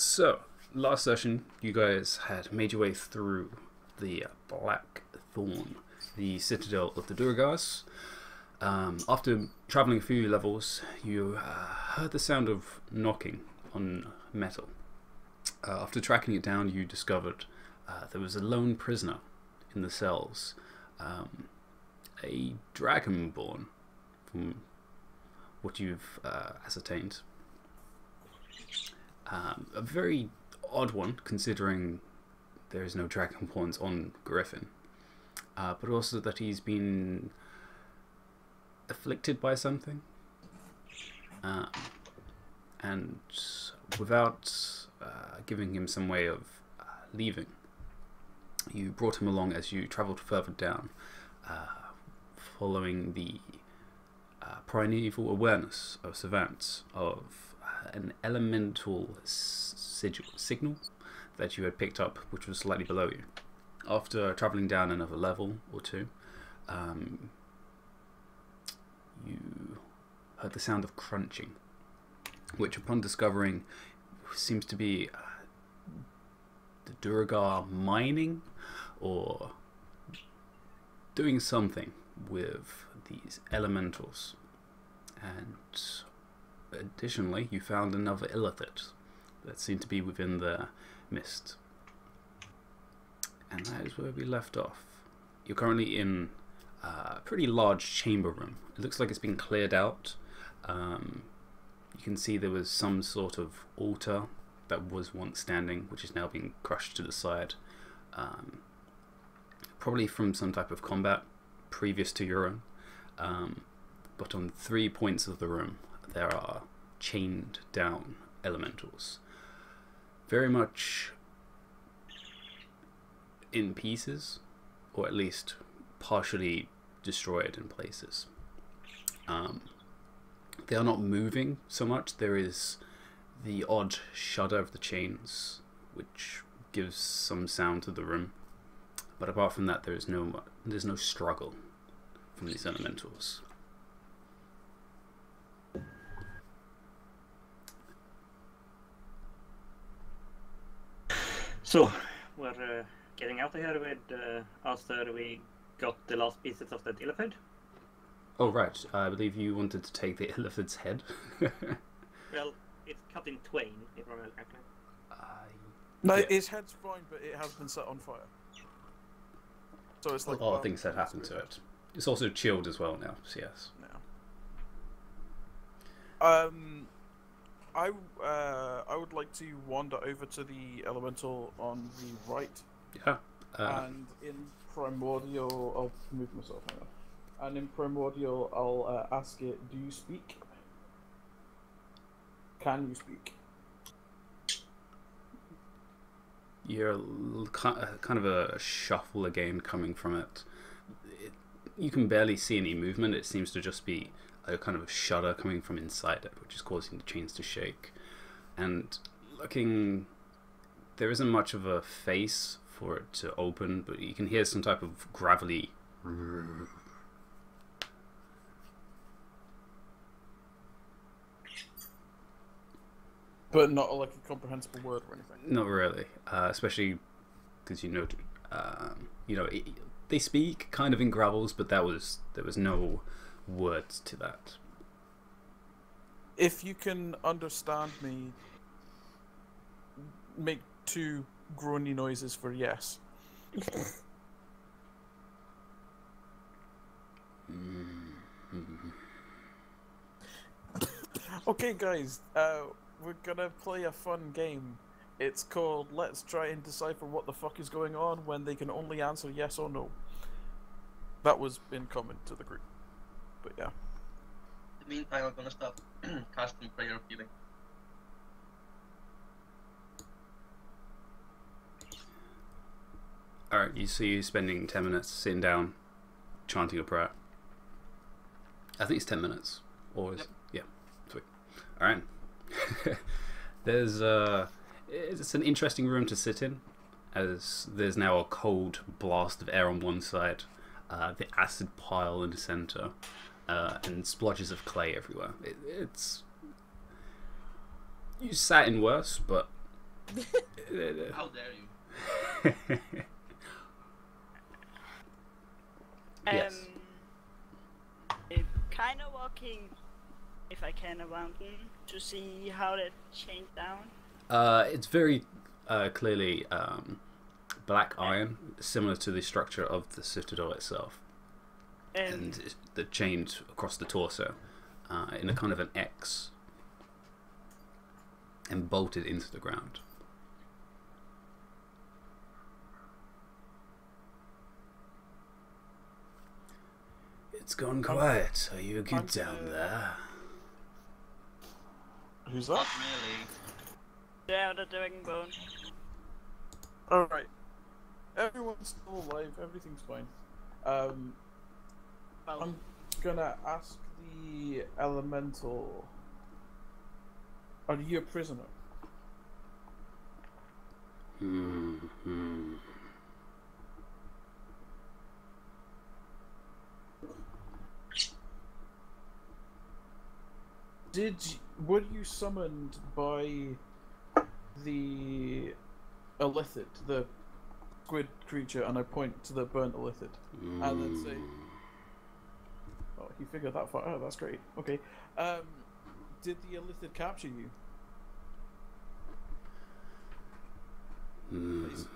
So, last session, you guys had made your way through the Black Thorn, the citadel of the Durgas. After travelling a few levels, you heard the sound of knocking on metal. After tracking it down, you discovered there was a lone prisoner in the cells, a dragonborn, from what you've ascertained. A very odd one, considering there is no dragonborns on Griffin, but also that he's been afflicted by something, and without giving him some way of leaving, you brought him along as you travelled further down, following the primeval awareness of savants of an elemental signal that you had picked up, which was slightly below you. After travelling down another level or two, you heard the sound of crunching, which upon discovering seems to be the Durgar mining or doing something with these elementals. And additionally, you found another illithid that seemed to be within the mist. And that is where we left off. You're currently in a pretty large chamber room. It looks like it's been cleared out. You can see there was some sort of altar that was once standing, which is now being crushed to the side. Probably from some type of combat previous to your own. But on 3 points of the room, there are chained down elementals. Very much in pieces, or at least partially destroyed in places. They are not moving so much. There is the odd shudder of the chains, which gives some sound to the room. But apart from that, there's no struggle from these elementals. So, we're getting out of here with after we got the last pieces of the illithid. Oh, right. I believe you wanted to take the illithid's head. Well, it's cut in twain, if I remember correctly. No, Yeah. his head's fine, but it has been set on fire. So it's like A lot of things had happened to it. It's also chilled as well now, so yes. I would like to wander over to the elemental on the right. Yeah. And in Primordial, I'll move myself. Hang on. And in Primordial, I'll ask it, do you speak? Can you speak? You're kind of a shuffle again coming from it. You can barely see any movement. It seems to just be a kind of a shudder coming from inside it, which is causing the chains to shake. And looking, there isn't much of a face for it to open, but you can hear some type of gravelly. But not like a comprehensible word or anything. Not really, especially because they speak kind of in gravels, but there was no words to that. If you can understand me, make 2 groany noises for yes. Okay, guys, we're gonna play a fun game. It's called Let's Try and Decipher What the Fuck is Going On when they can only answer yes or no. That was in comment to the group. But yeah. In the meantime, I'm gonna start casting Prayer of Healing. Alright, you see you spending 10 minutes sitting down, chanting a prayer. I think it's 10 minutes. Or is Yep. Yeah, sweet. Alright. It's an interesting room to sit in, as there's now a cold blast of air on one side, the acid pile in the center, and splotches of clay everywhere. It's you sat in worse, but How dare you? Yes. I'm kind of walking, if I can, around to see how that changed down. It's very clearly black iron, similar to the structure of the citadel itself, and the chained across the torso in a kind of an X, and bolted into the ground. It's gone quiet. Are you good down there? Who's that? Not really. Yeah, the dragon bone. Alright. Everyone's still alive, everything's fine. Well, I'm gonna ask the elemental. Are you a prisoner? Were you summoned by the Illithid, the squid creature, and I point to the burnt Illithid, and then say, "Oh, he figured that far out. That's great. Okay. Did the Illithid capture you?" Please.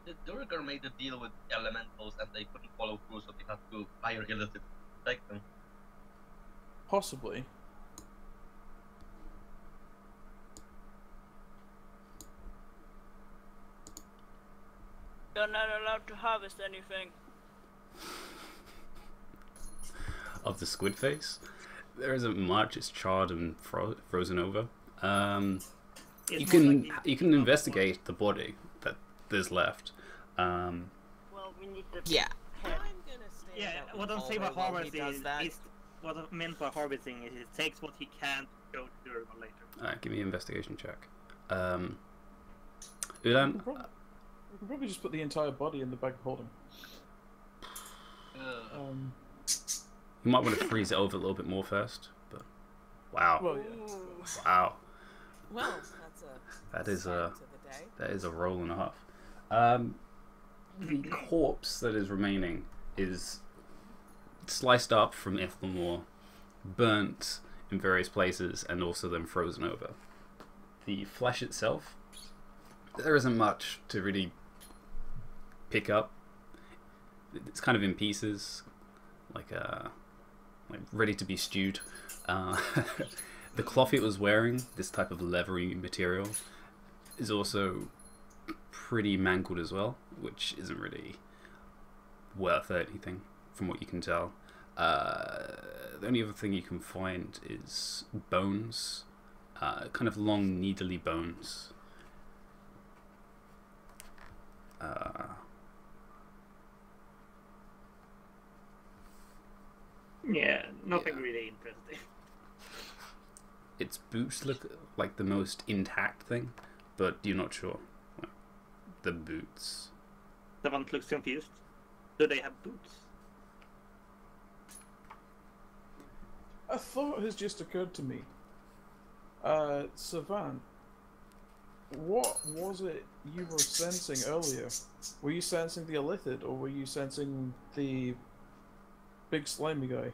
The Durgar made a deal with the elementals and they couldn't follow through, so they had to hire Illithid to protect them. Possibly. you're not allowed to harvest anything. Of the squid face, there isn't much. It's charred and frozen over. You can investigate the body that there's left. Well, we need the Yeah. head. I'm gonna stand Yeah, out what in I'm the saying about hallway while he harvesting does that. is what I meant by harvesting is it takes what he can to go to Durga later. Alright, give me an investigation check. We Ulan, can probably just put the entire body in the bag of holding. you might want to freeze it over a little bit more first. But wow, Well, yeah. Ooh. wow, Well, that's a that is start a to the day. that is a roll and a half. The corpse that is remaining is sliced up from Ithlamore, burnt in various places, and also then frozen over. The flesh itself, there isn't much to really pick up. It's kind of in pieces, like ready to be stewed. The cloth it was wearing, this type of leathery material, is also pretty mangled as well, which isn't really worth anything from what you can tell. The only other thing you can find is bones, kind of long needly bones. Yeah, nothing Yeah. really interesting. Its boots look like the most intact thing, but you're not sure. The boots. Someone looks confused. Do they have boots? A thought has just occurred to me. Savant, what was it you were sensing earlier? Were you sensing the Illithid, or were you sensing the big slimy guy?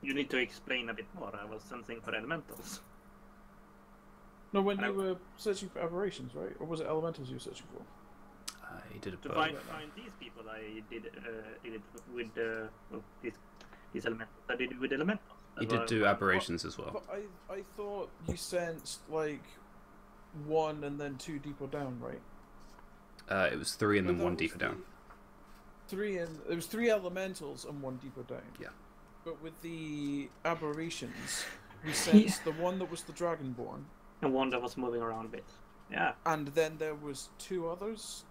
You need to explain a bit more. I was sensing for elementals. No, when you were searching for aberrations, right? Or was it elementals you were searching for? He did a To bow. find these people, I did it with well, these elementals. I did it with elementals. He That's did why do I- aberrations as well. But I thought you sensed like one and then two deeper down, right? It was 3 and But then that 1 was deeper down. There was 3 elementals and 1 deeper down. Yeah. But with the aberrations, we sensed the one that was the dragonborn, And one that was moving around a bit. Yeah. and then there was 2 others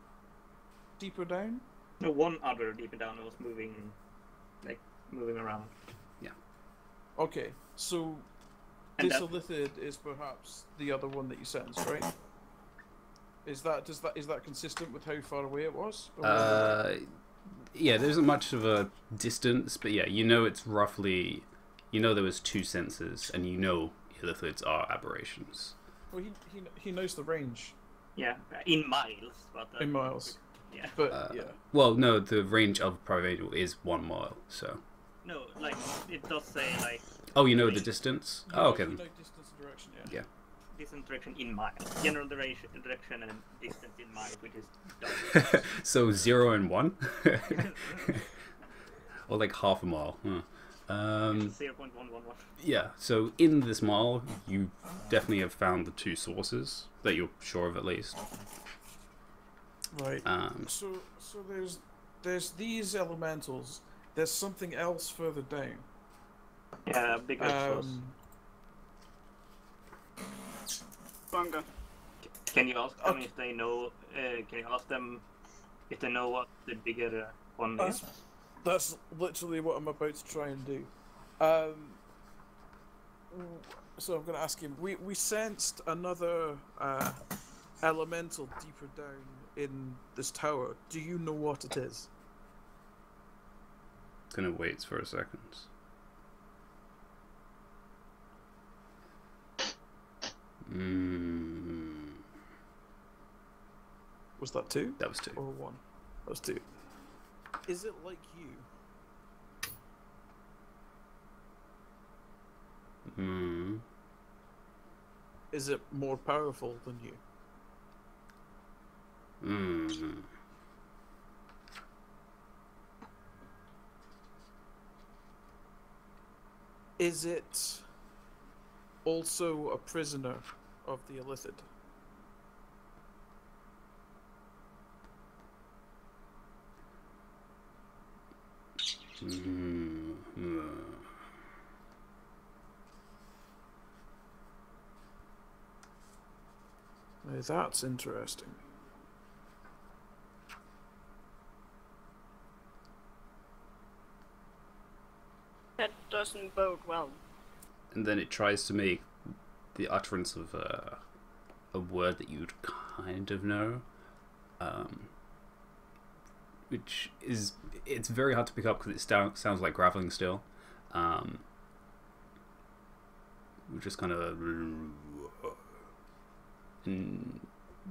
deeper down. No, one other deeper down was moving around. Okay, so And this that- Illithid is perhaps the other one that you sensed, right? Is that consistent with how far away it was? Yeah, there isn't much of a distance, but yeah, you know it's roughly. You know there was 2 sensors, and you know illithids are aberrations. Well, he knows the range. Yeah, in miles, but In miles. Yeah. But yeah. Well, no, the range of Primordial is 1 mile, so. No, like it does say like. Oh, you know the distance? Oh, okay. You know distance and direction, yeah. Yeah. Distance direction in miles. General direction and distance in miles, which is done. So 0 and 1? Or like half a mile. Huh. 0.111. Yeah, so in this mile, you definitely have found the 2 sources that you're sure of at least. Right. So there's these elementals. There's something else further down. Yeah, bigger source. Bunga. Can you ask them if they know? Can you ask them if they know what the bigger one is? That's literally what I'm about to try and do. So I'm going to ask him. We sensed another elemental deeper down in this tower. Do you know what it is? Gonna wait for a second. Was that 2? That was 2. Or 1? That was 2. Is it like you? Is it more powerful than you? Is it also a prisoner of the illithid? Now that's interesting. That doesn't bode well. And then it tries to make the utterance of a word that you'd kind of know, which is, it's very hard to pick up because it sounds like graveling still. Which is kind of, and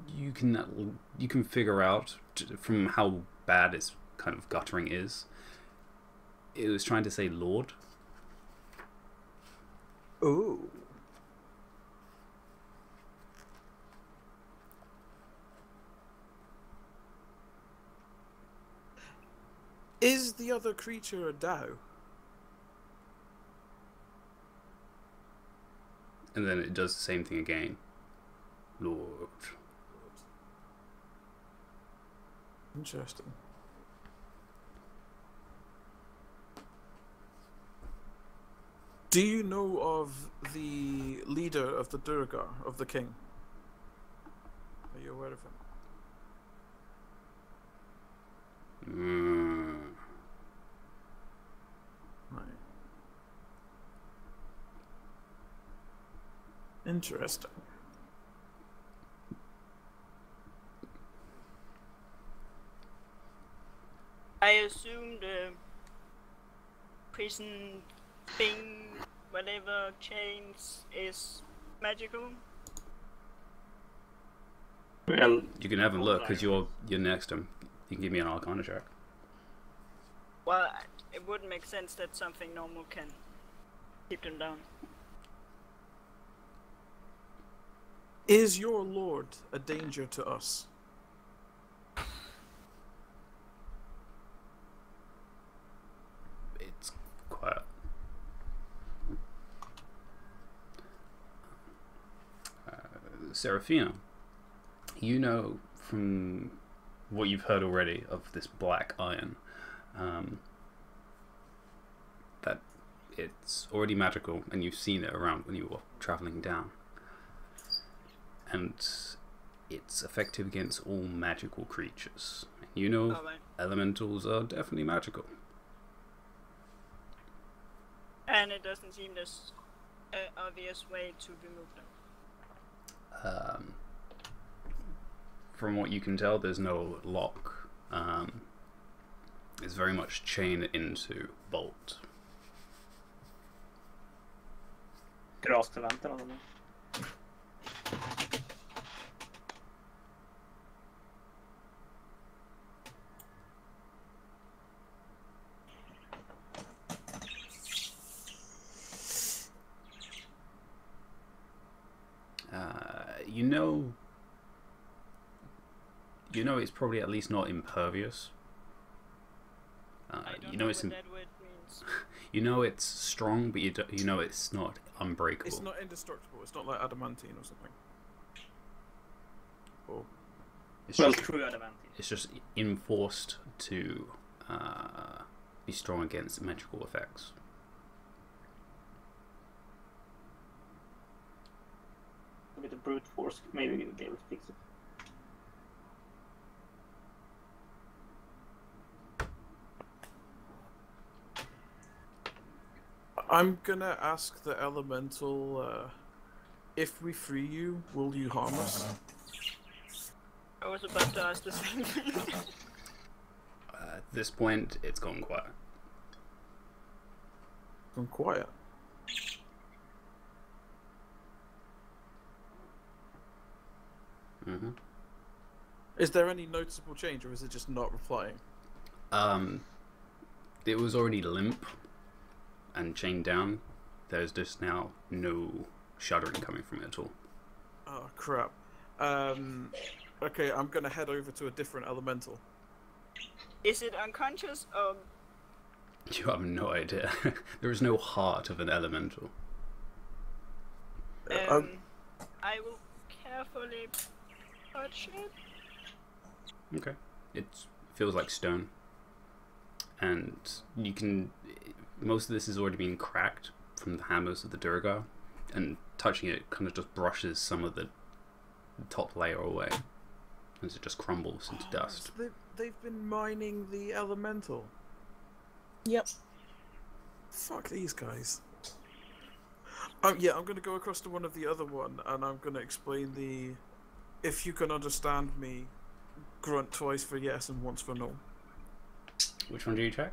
you can figure out from how bad its kind of guttering is. It was trying to say Lord. Oh. Is the other creature a Dao? And then it does the same thing again. Lord. Interesting. Do you know of the leader of the Durga, of the king? Are you aware of him? Right. Interesting. I assume the prison thing, whatever chains, is magical. Well, You can have a look because you're next to him. You can give me an Arcana check. Well, it wouldn't make sense that something normal can keep them down. Is your lord a danger to us? It's quiet. Serafina, you know from what you've heard already of this black iron, that it's already magical, and you've seen it around when you were traveling down. And it's effective against all magical creatures. You know, elementals are definitely magical. And it doesn't seem there's an obvious way to remove them. from what you can tell, there's no lock. It's very much chain into bolt. Dras till vänster eller? You know it's probably at least not impervious. I don't you know know it's what that word means. you know it's strong, but you know it's not unbreakable. It's not indestructible. It's not like adamantine or something. Or It's Well, just, true advantage. it's just enforced to be strong against magical effects. With the brute force, maybe we'll be able to fix it. I'm gonna ask the elemental, if we free you, will you harm us? I was about to ask the same thing. At this point, it's gone quiet. I'm quiet. Mm-hmm. Is there any noticeable change, or is it just not replying? It was already limp and chained down. There's just now no shuddering coming from it at all. Oh crap. Okay, I'm gonna head over to a different elemental. Is it unconscious or You have no idea. There is no heart of an elemental. I will carefully touch it. Okay. It feels like stone. And you can... Most of this has already been cracked from the hammers of the Durgar. And touching it kind of just brushes some of the top layer away. As it just crumbles into dust. So they've been mining the elemental. Yep. Fuck these guys. Yeah, I'm gonna go across to one of the other one, and I'm gonna explain the... If you can understand me, grunt twice for yes and once for no. Which one do you check?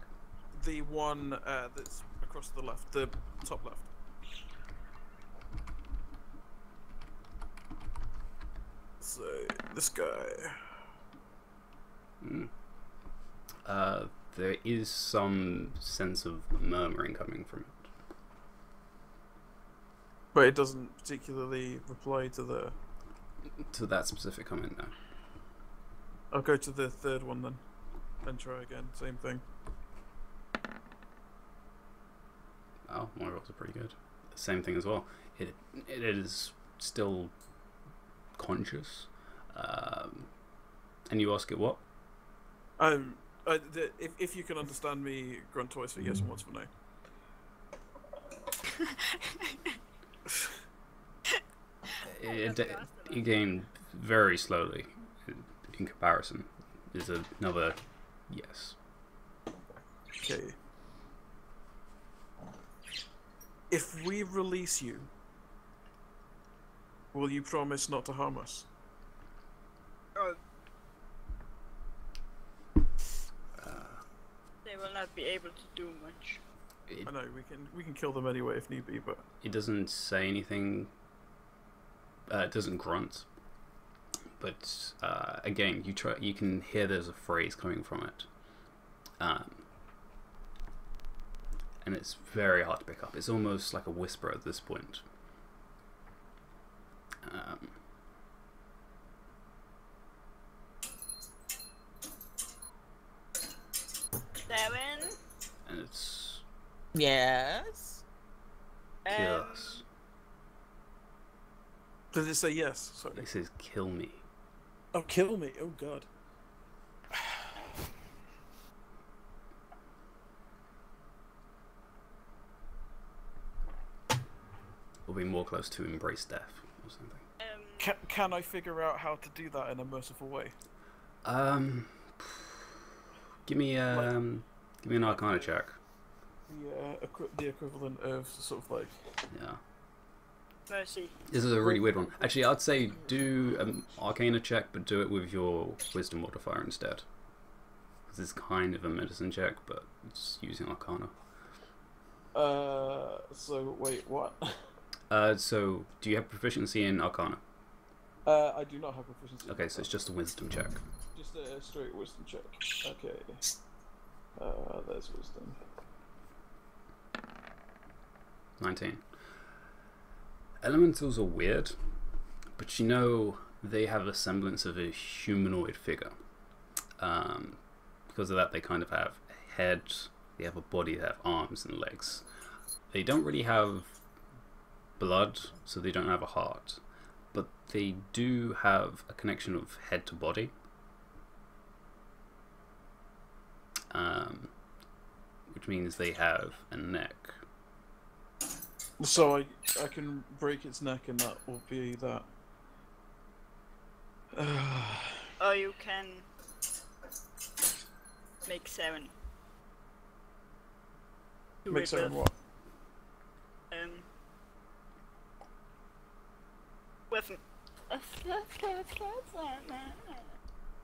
The one that's across the left, the top left. So, this guy... There is some sense of murmuring coming from it. But it doesn't particularly reply to the... To that specific comment, no. I'll go to the third one then. Then try again, same thing. Oh, my rolls are pretty good. Same thing as well. It is still conscious. And you ask it what? If you can understand me, grunt twice for yes and once for no. Again, very slowly in comparison. Is another yes. Okay. If we release you, will you promise not to harm us? They will not be able to do much. I know we can kill them anyway if need be, but It doesn't say anything. It doesn't grunt. But again, you can hear there's a phrase coming from it, and it's very hard to pick up. It's almost like a whisper at this point. Seven. And it's Yes. yes. did it say yes? Sorry. It says kill me. Oh, kill me! Oh God. Will be more close to embrace death or something. Can I figure out how to do that in a merciful way? Give me an Arcana check. The equivalent of sort of like... Yeah. Mercy. This is a really weird one. Actually, I'd say do an Arcana check, but do it with your Wisdom modifier instead. This is kind of a medicine check, but it's using Arcana. So wait, what? So do you have proficiency in Arcana? I do not have proficiency. Okay, so it's just a Wisdom check. Just a straight wisdom check. Okay. There's wisdom. 19. Elementals are weird, but you know they have a semblance of a humanoid figure. Because of that, they kind of have a head, they have a body, they have arms and legs. They don't really have blood, so they don't have a heart. But they do have a connection of head to body. Which means they have a neck. So I can break its neck and that will be that. Or you can make 7. To Make 7 what? Weapon.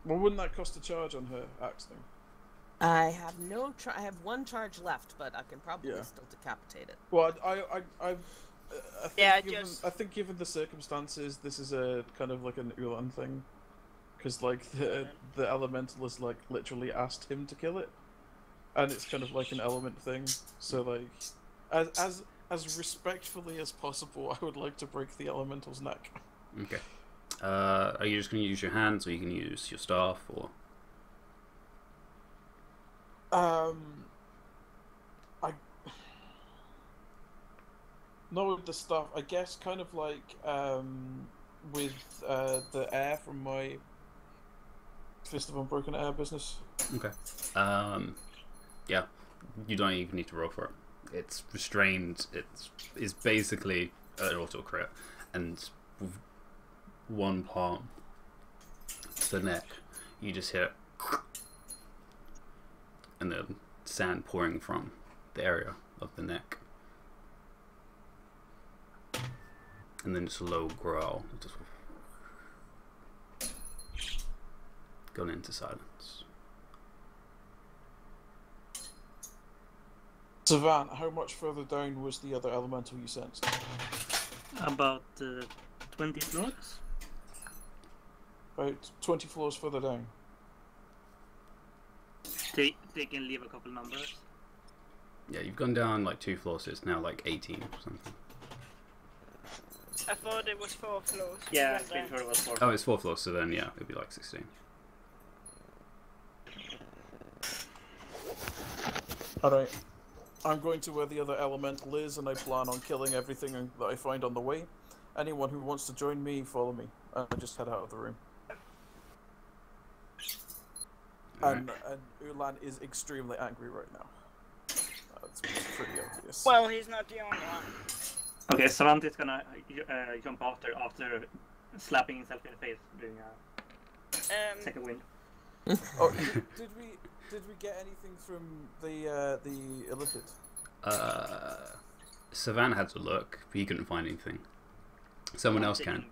Well, wouldn't that cost a charge on her axe thing? I have I have 1 charge left, but I can probably Yeah. still decapitate it. Well, I think Yeah, I think given the circumstances, this is a kind of like an Ulan thing, because like the elemental has like literally asked him to kill it, and it's kind of like an element thing. So like, as respectfully as possible, I would like to break the elemental's neck. Okay. Are you just going to use your hands, or you can use your staff, or? Not with the stuff. I guess kind of like with the air from my Fist of Unbroken Air business. Okay. Yeah. You don't even need to roll for it. It's restrained. It's basically an auto crit, and with 1 palm to the neck, you just hear, and the sand pouring from the area of the neck, and then just a low growl, just gone into silence. Savan, how much further down was the other elemental you sensed? About 20 floors. About 20 floors further down. They can leave a couple numbers. Yeah, you've gone down like 2 floors, so it's now like 18 or something. I thought it was 4 floors. Yeah, Went I'm pretty down. sure it was 4. Oh, it's 4 floors, so then yeah, it'd be like 16. Alright. I'm going to where the other elemental is, and I plan on killing everything that I find on the way. Anyone who wants to join me, follow me. I just head out of the room. And Ulan is extremely angry right now. That's pretty obvious. Well, he's not the only one. Okay, Savant is gonna jump after slapping himself in the face doing a second wind. Oh, did we get anything from the illithid? Savannah had to look, but he couldn't find anything. Someone else can.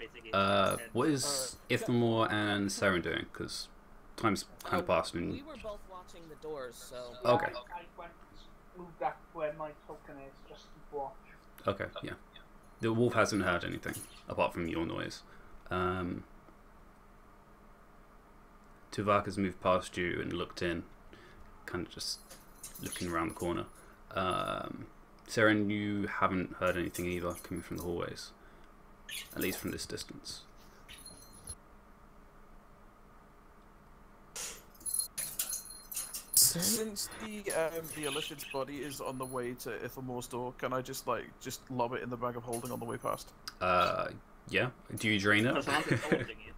What is Ithamore and Saren doing? Because time's kind of passed. And We were both watching the doors, so... Okay. I went moved back where my token is just to watch. Okay, yeah. The wolf hasn't heard anything apart from your noise. Tuvok has moved past you and looked in, kind of just looking around the corner. Saren, you haven't heard anything either coming from the hallways, at least from this distance. Since the illithid's body is on the way to Ithamore's door, can I just lob it in the bag of holding on the way past? Yeah. Do you drain it? Savant is holding it.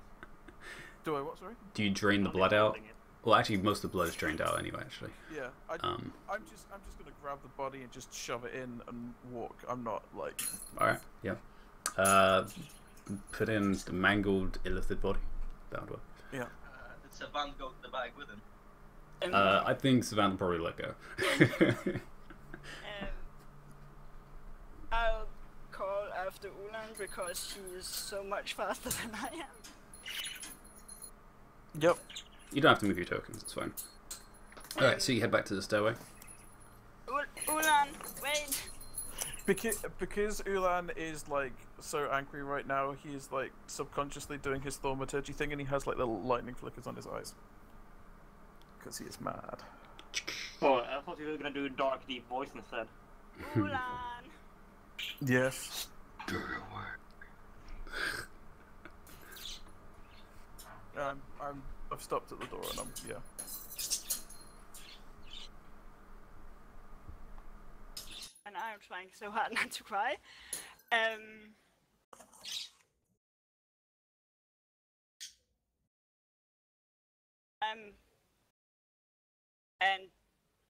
Do I what? Sorry. Do you drain the Savant is blood out? holding it. Well, actually, most of the blood is drained out anyway. Actually. Yeah. I'm just gonna grab the body and just shove it in and walk. I'm not like. All right. Yeah. Put in the mangled illithid body. That would work. Yeah. Did Savant go to the bag with him? I think Savannah will probably let go. I'll call after after Ulan because she is so much faster than I am. Yep. You don't have to move your tokens, it's fine. Alright, so you head back to the stairway. Ulan, wait! Because Ulan is like so angry right now, he's like subconsciously doing his thaumaturgy thing, and he has like little lightning flickers on his eyes. Because he is mad. Oh, I thought you were gonna do dark deep voice instead. Ulan! Yes. I've stopped at the door and yeah. And I'm trying so hard not to cry. And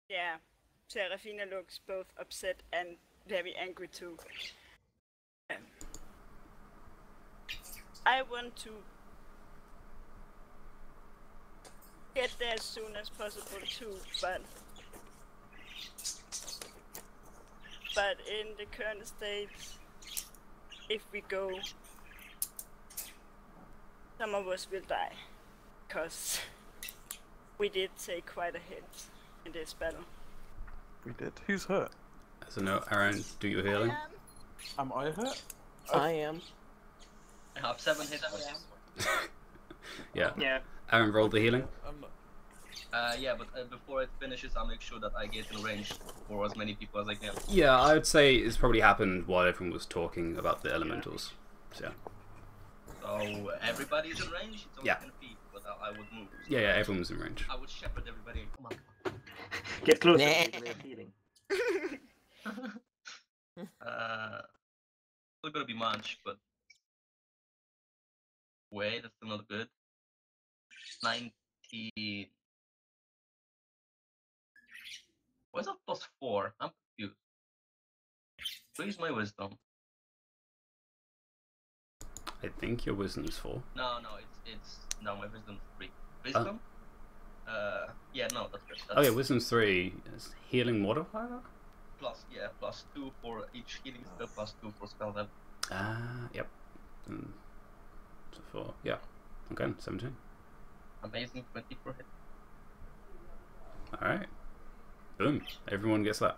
yeah, Serafina looks both upset and very angry too. I want to get there as soon as possible too, but in the current state, if we go, some of us will die, because we did take quite a hit in this battle. We did. Who's hurt? As a note, Aaron, do your healing. Am I hurt? I am. I have 7 hit points. Yeah. Yeah. Aaron rolled the healing. I'm not. Yeah, but before it finishes, I'll make sure that I get in range for as many people as I can. Yeah, I would say it's probably happened while everyone was talking about the elementals. So, So everybody's in range? It's only Yeah. 10 feet, but I would move. yeah, everyone was in range. I would shepherd everybody in. Come on. Get closer Nah. to the way of healing. Still gonna be much, but wait, that's still not good. 19. Why is that +4? I'm confused. Where's my wisdom? I think your wisdom's 4. No, no, my wisdom's 3. Wisdom? Yeah, no, that's good. Oh yeah, wisdom's 3. Is healing modifier? +2 for each healing spell, +2 for spell level. Yep. So 4. Yeah. Okay, 17. Amazing, 24 hit. Alright. Boom. Everyone gets that.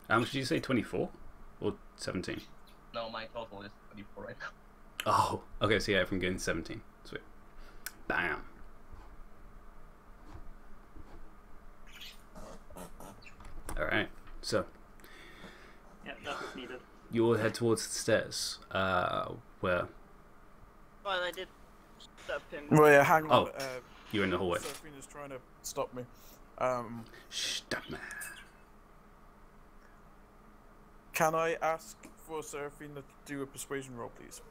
How much did you say? 24? Or 17? No, my total is 24 right now. Oh, okay, so yeah, everyone getting 17. Sweet. Bam. Alright, so Yeah, that was needed. you'll head towards the stairs, where Well, I did stop him. Well, yeah, hang on. Oh. you're in the hallway. Seraphina's trying to stop me. Stop me. Can I ask for Seraphina to do a persuasion roll, please?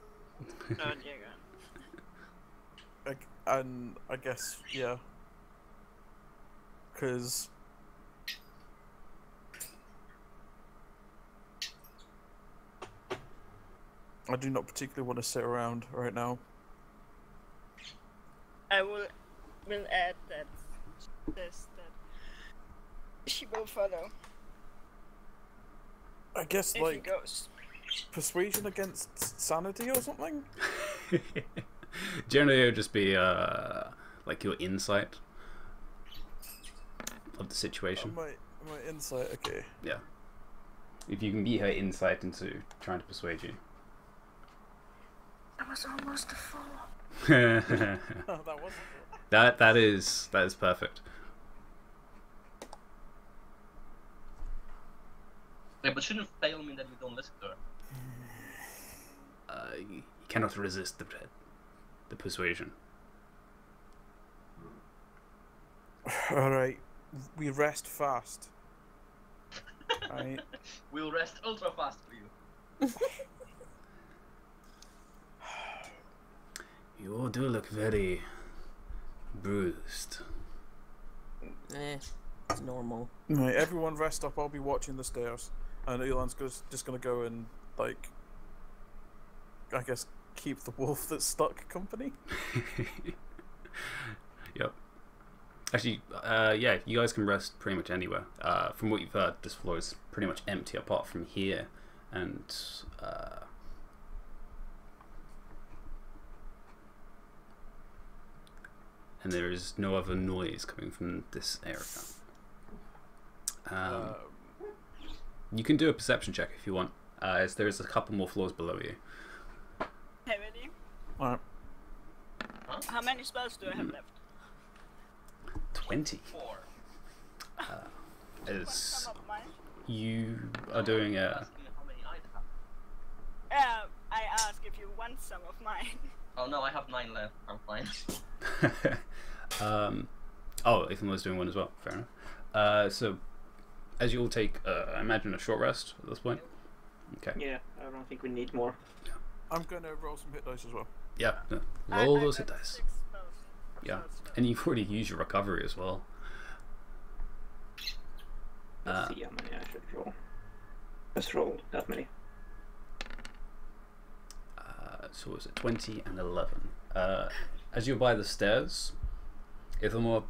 Oh, dear God. And I guess, yeah. Because I do not particularly want to sit around right now. I will add that says that she will follow I guess, if he like, goes. persuasion against sanity or something? Generally, it would just be like your insight of the situation. My insight, okay. Yeah. If you can beat her insight into trying to persuade you. I was almost a fool. That wasn't it. that is perfect. Yeah, but shouldn't fail mean that you don't listen to her? You cannot resist the persuasion. Alright, we rest fast. Right. We'll rest ultra fast for you. You do look very bruised. It's normal. Right, everyone rest up, I'll be watching the stairs. And Elon's just gonna go and, like, I guess, keep the wolf that's stuck company. Yep. Actually, yeah, you guys can rest pretty much anywhere. From what you've heard, this floor is pretty much empty apart from here and and there is no other noise coming from this area. You can do a perception check if you want, as there is a couple more floors below you. Hey, ready? Alright. How many spells do I have left? 20. 4. As Some of mine. you are doing a... Asking me how many I have. I ask if you want some of mine. Oh no, I have 9 left. I'm fine. Oh, Ethan was doing one as well. Fair enough. So, as you all take, I imagine, a short rest at this point. Okay. Yeah, I don't think we need more. I'm gonna roll some hit dice as well. Yeah. Roll I those hit got dice. 6 spells. Yeah. Spells. And you've already used your recovery as well. Let's see how many I should roll. Let's roll that many. So was it 20 and 11? As you're by the stairs, if the more...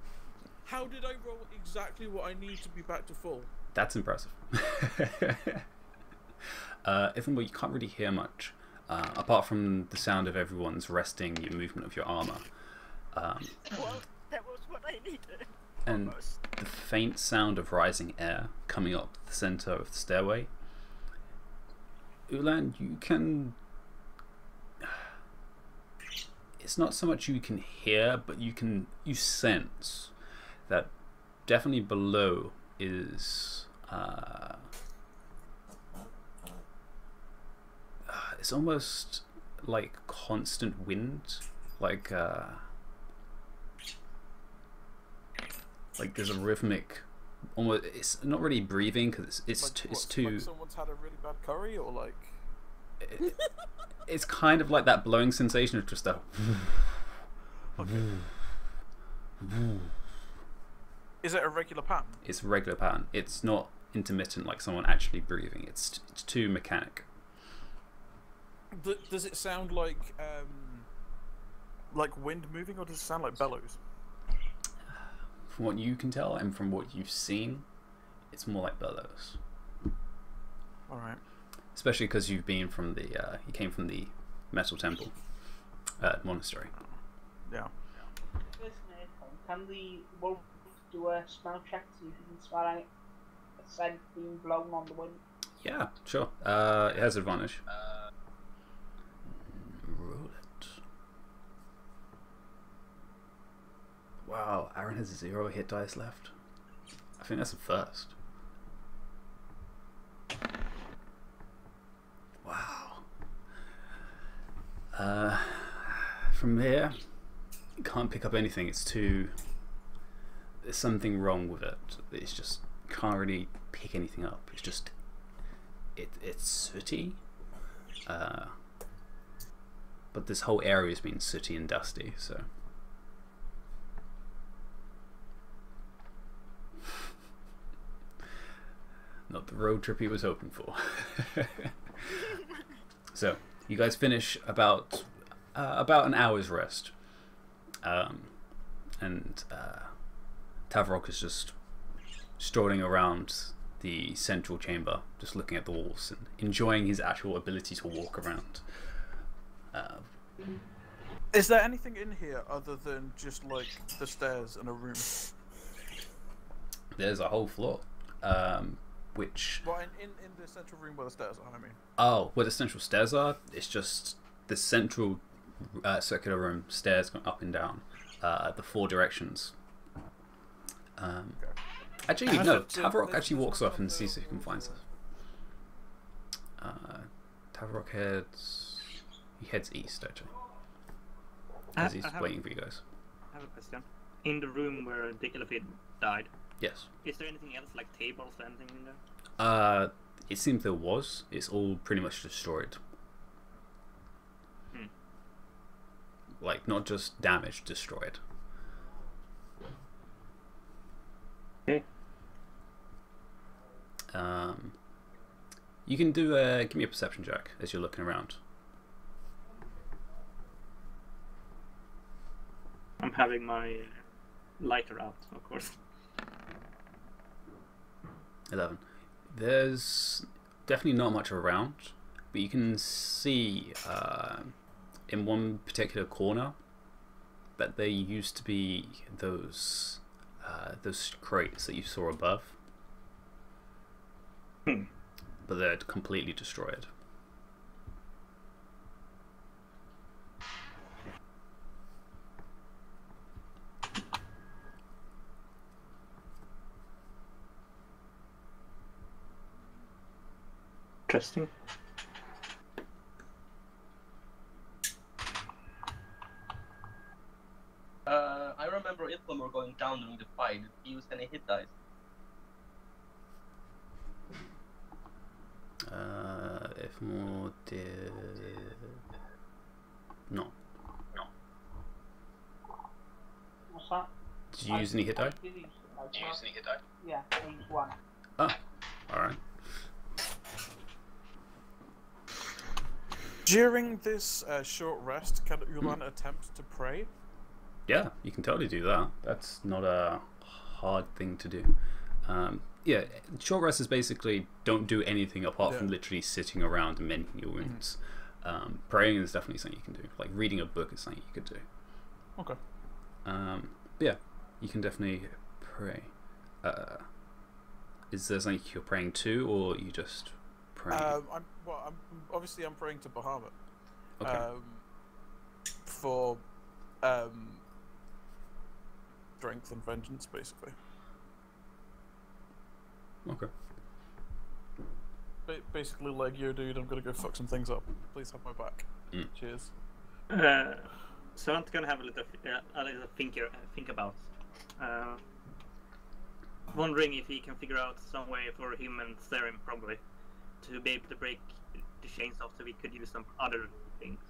How did I roll exactly what I need to be back to full? That's impressive. If the more, you can't really hear much, apart from the sound of everyone's resting, your movement of your armor. Well, that was what I needed. And Almost. the faint sound of rising air coming up the center of the stairway. Ulan, you can... It's not so much you can hear, but you sense that definitely below is it's almost like constant wind, like there's a rhythmic, almost. It's not really breathing because it's too. Like someone's had a really bad curry, or like. It's kind of like that blowing sensation of just a. Is it a regular pattern? It's a regular pattern. It's not intermittent like someone actually breathing. It's too mechanic. Does it sound like wind moving, or does it sound like bellows? From what you can tell and from what you've seen, it's more like bellows. All right. Especially because you've been from the you came from the metal temple monastery. Yeah. Can the wolf do a smell check to see if you can smell any scent being blown on the wind? Yeah, sure. It has advantage. Roll it. Wow, Aaron has 0 hit dice left. I think that's a first. Wow. From there, you can't pick up anything. It's too... There's something wrong with it. It's just... Can't really pick anything up. It's just... It's sooty. But this whole area has been sooty and dusty, so... Not the road trip he was hoping for. So, you guys finish about an hour's rest. And Tavarok is just strolling around the central chamber, just looking at the walls and enjoying his actual ability to walk around. Is there anything in here other than just like the stairs and a room? There's a whole floor, which... Well, in the central room where the stairs are, I mean. Oh, where the central stairs are, it's just the central circular room, stairs going up and down, the 4 directions. Actually, no, Tavarok actually walks off and sees if he can find stuff. Tavarok heads east, actually. As he's waiting for you guys. I have a question. In the room where the elephant died, Yes. is there anything else, like tables or anything in there? It seems there was. It's all pretty much destroyed. Like, not just damaged, destroyed. Okay. You can do give me a perception check as you're looking around. I'm having my lighter out, of course. 11. There's definitely not much around, but you can see in one particular corner, that there used to be those crates that you saw above, but they're completely destroyed. Interesting. I remember Ilfamor going down during the fight. Did he use any hit dice? If more did no. What's that? Did you use any hit die? Did you use any hit die? Yeah, I used one. Oh, all right. During this short rest, can Ulan attempt to pray? Yeah, you can totally do that. That's not a hard thing to do. Yeah, short rest is basically don't do anything apart from literally sitting around and mending your wounds. Praying is definitely something you can do. Like reading a book is something you could do. Okay. Yeah, you can definitely pray. Is there something you're praying to, or you just praying? I'm obviously praying to Bahamut. Okay. For strength and vengeance, basically. Okay. Basically, like, yo, dude, I'm gonna go fuck some things up. Please have my back. Cheers. So I'm gonna have a little think about. Wondering if he can figure out some way for him and Theron probably to be able to break the chains off, so we could use some other things.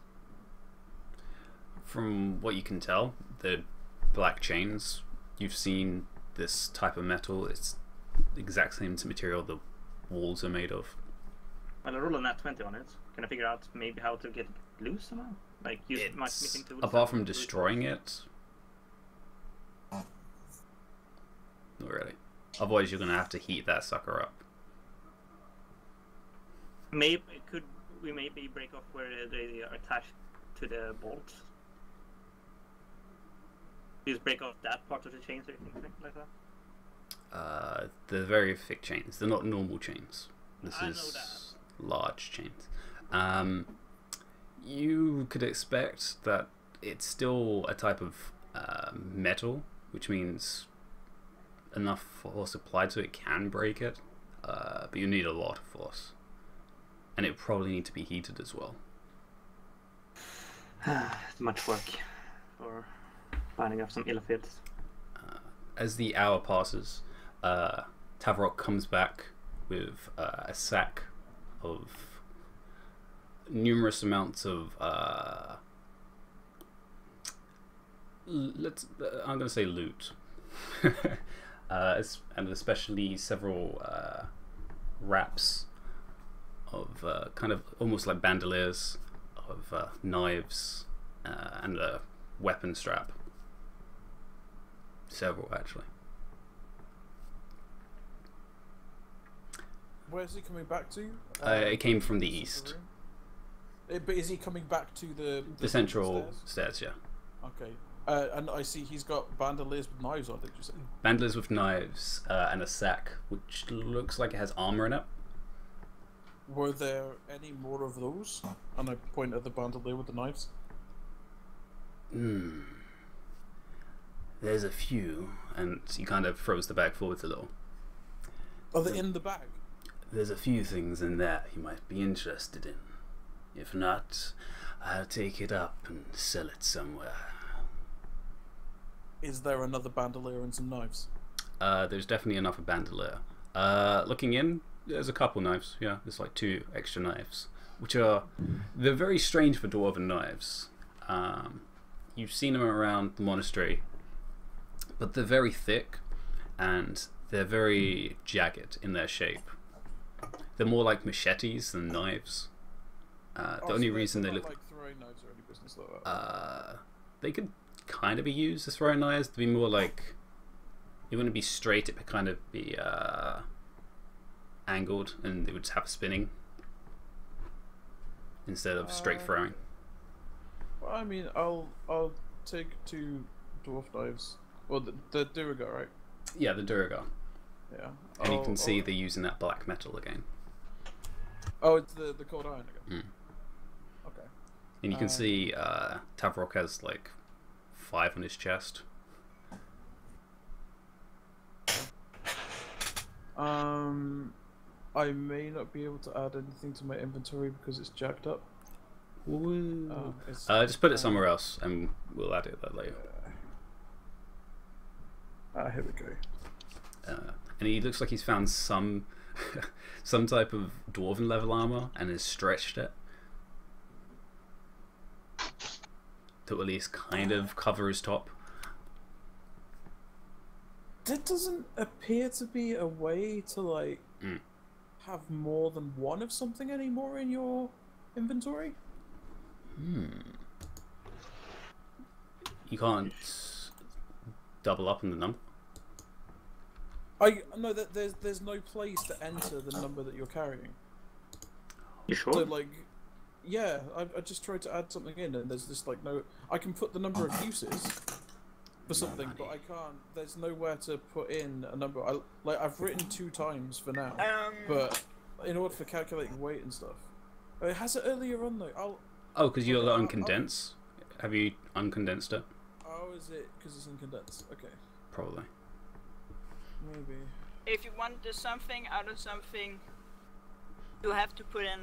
From what you can tell, the black chains, you've seen this type of metal. It's the exact same material the walls are made of. Well, I roll a nat 20 on it. Can I figure out maybe how to get it loose somehow? Like use my smithing tools? Apart from destroying it, not really. Otherwise, you're gonna have to heat that sucker up. Maybe we maybe break off where they are attached to the bolts? Just break off that part of the chains or anything like that? They're very thick chains. They're not normal chains. This I is know that. Large chains. You could expect that it's still a type of metal, which means enough force applied to it can break it, but you need a lot of force, and it probably need to be heated as well. It's much work for finding up some Illfields. As the hour passes, Tavarok comes back with a sack of numerous amounts of I'm going to say loot. And especially several wraps of kind of almost like bandoliers of knives and a weapon strap. Several, actually. Where's he coming back to? It came from the east. But is he coming back to the central stairs? Yeah. Okay. And I see he's got bandoliers with knives on, did you say? Bandoliers with knives and a sack, which looks like it has armor in it. Were there any more of those? And I point at the bandolier with the knives. There's a few, and he kind of throws the bag forwards a little. Are they in the bag? There's a few things in there you might be interested in. If not, I'll take it up and sell it somewhere. Is there another bandolier and some knives? There's definitely enough of bandolier. Looking in, there's a couple knives. Yeah, there's like 2 extra knives, which they're very strange for dwarven knives. You've seen them around the monastery, but they're very thick and they're very jagged in their shape. They're more like machetes than knives. The only reason they look like throwing knives or any business like that. they could kind of be used as throwing knives to be more like, it wouldn't be straight, it would kind of be angled, and it would have spinning instead of straight throwing. Well, I mean, I'll take 2 dwarf knives. Well, the Duragar, right? Yeah, the Durga. Yeah. And you can see they're using that black metal again. Oh, it's the cold iron again. Okay. And you can see Tavrok has like 5 on his chest. I may not be able to add anything to my inventory because it's jacked up. Just put it somewhere else, and we'll add it that later. Here we go. And he looks like he's found some some type of dwarven level armor and has stretched it to at least kind of cover his top. There doesn't appear to be a way to like have more than one of something anymore in your inventory. You can't double up in the number. No, there's no place to enter the number that you're carrying. You sure? So like, yeah, I just tried to add something in, and there's just like no. I can put the number of uses for something, but I can't. There's nowhere to put in a number. I've written 2 times for now, but in order for calculating weight and stuff, it has it earlier on though. Oh, because you got uncondense. Have you uncondensed it? Oh, is it because it's uncondensed? Okay. Probably. Maybe. If you want the something out of something, you have to put in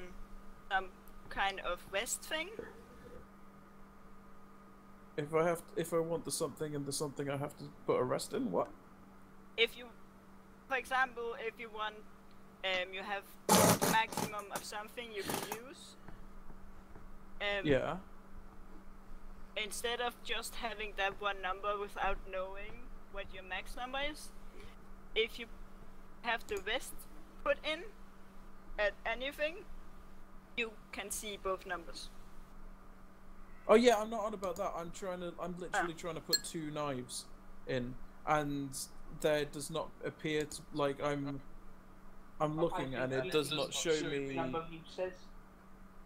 some kind of vest thing. If I want the something and the something, I have to put a rest in. What? If you, for example, if you want, you have maximum of something you can use. Yeah. Instead of just having that one number without knowing what your max number is, if you have the vest put in at anything, you can see both numbers. Oh yeah, I'm not on about that. I'm literally trying to put 2 knives in, and there does not appear to like I'm looking and it does not show me. Number of uses.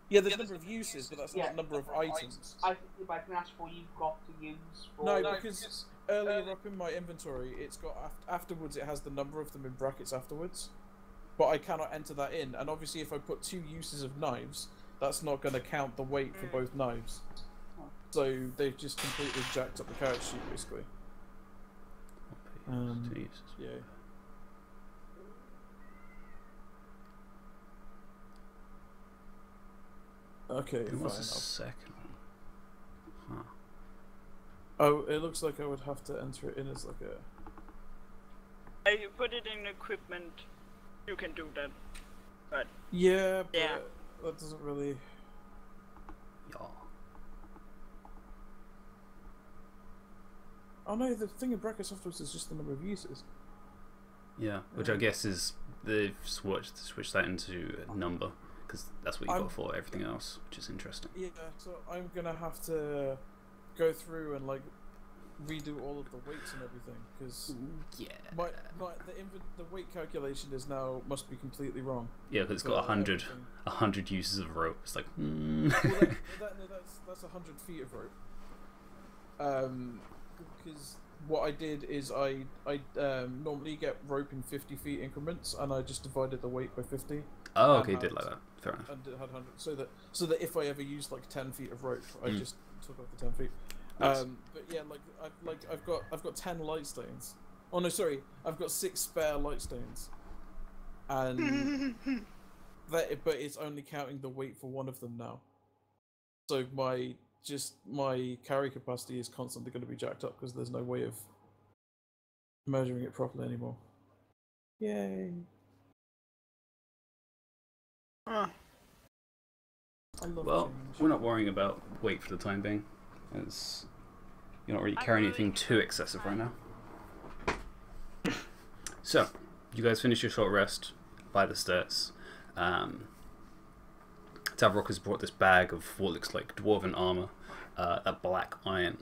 Yeah, there's number of uses, but that's not number of items. I think if I can ask for you've got to use. For... No, because earlier up in my inventory, it's got afterwards. It has the number of them in brackets afterwards, but I cannot enter that in. And obviously, if I put 2 uses of knives, that's not going to count the weight for both knives. So they've just completely jacked up the character sheet, basically. Yeah. Okay, fine. What's the second one? Huh. Oh, it looks like I would have to enter it in as like a... If you put it in equipment, you can do that. But yeah, but that doesn't really... Yeah. Oh no, the thing in brackets afterwards is just the number of uses. Yeah, which I guess is they've switched that into a number, because that's what you got for everything else, which is interesting. Yeah, so I'm gonna have to go through and like redo all of the weights and everything, because the weight calculation is now must be completely wrong. Yeah, because it's got 100 uses of rope. It's like well, that's 100 feet of rope. Because what I did is I normally get rope in 50 feet increments, and I just divided the weight by 50. Oh, okay, did like that. Fair enough. And it had 100, so that if I ever used like 10 feet of rope, I just took off the 10 feet. Nice. But yeah, I've got 10 light stones. Oh no, sorry, I've got 6 spare light stones, and but it's only counting the weight for one of them now. So my carry capacity is constantly going to be jacked up because there's no way of measuring it properly anymore. Yay! Well, we're not worrying about weight for the time being, as you're not really carrying anything too excessive right now. So, you guys finish your short rest by the stairs. Tavrok has brought this bag of what looks like dwarven armor, that black iron,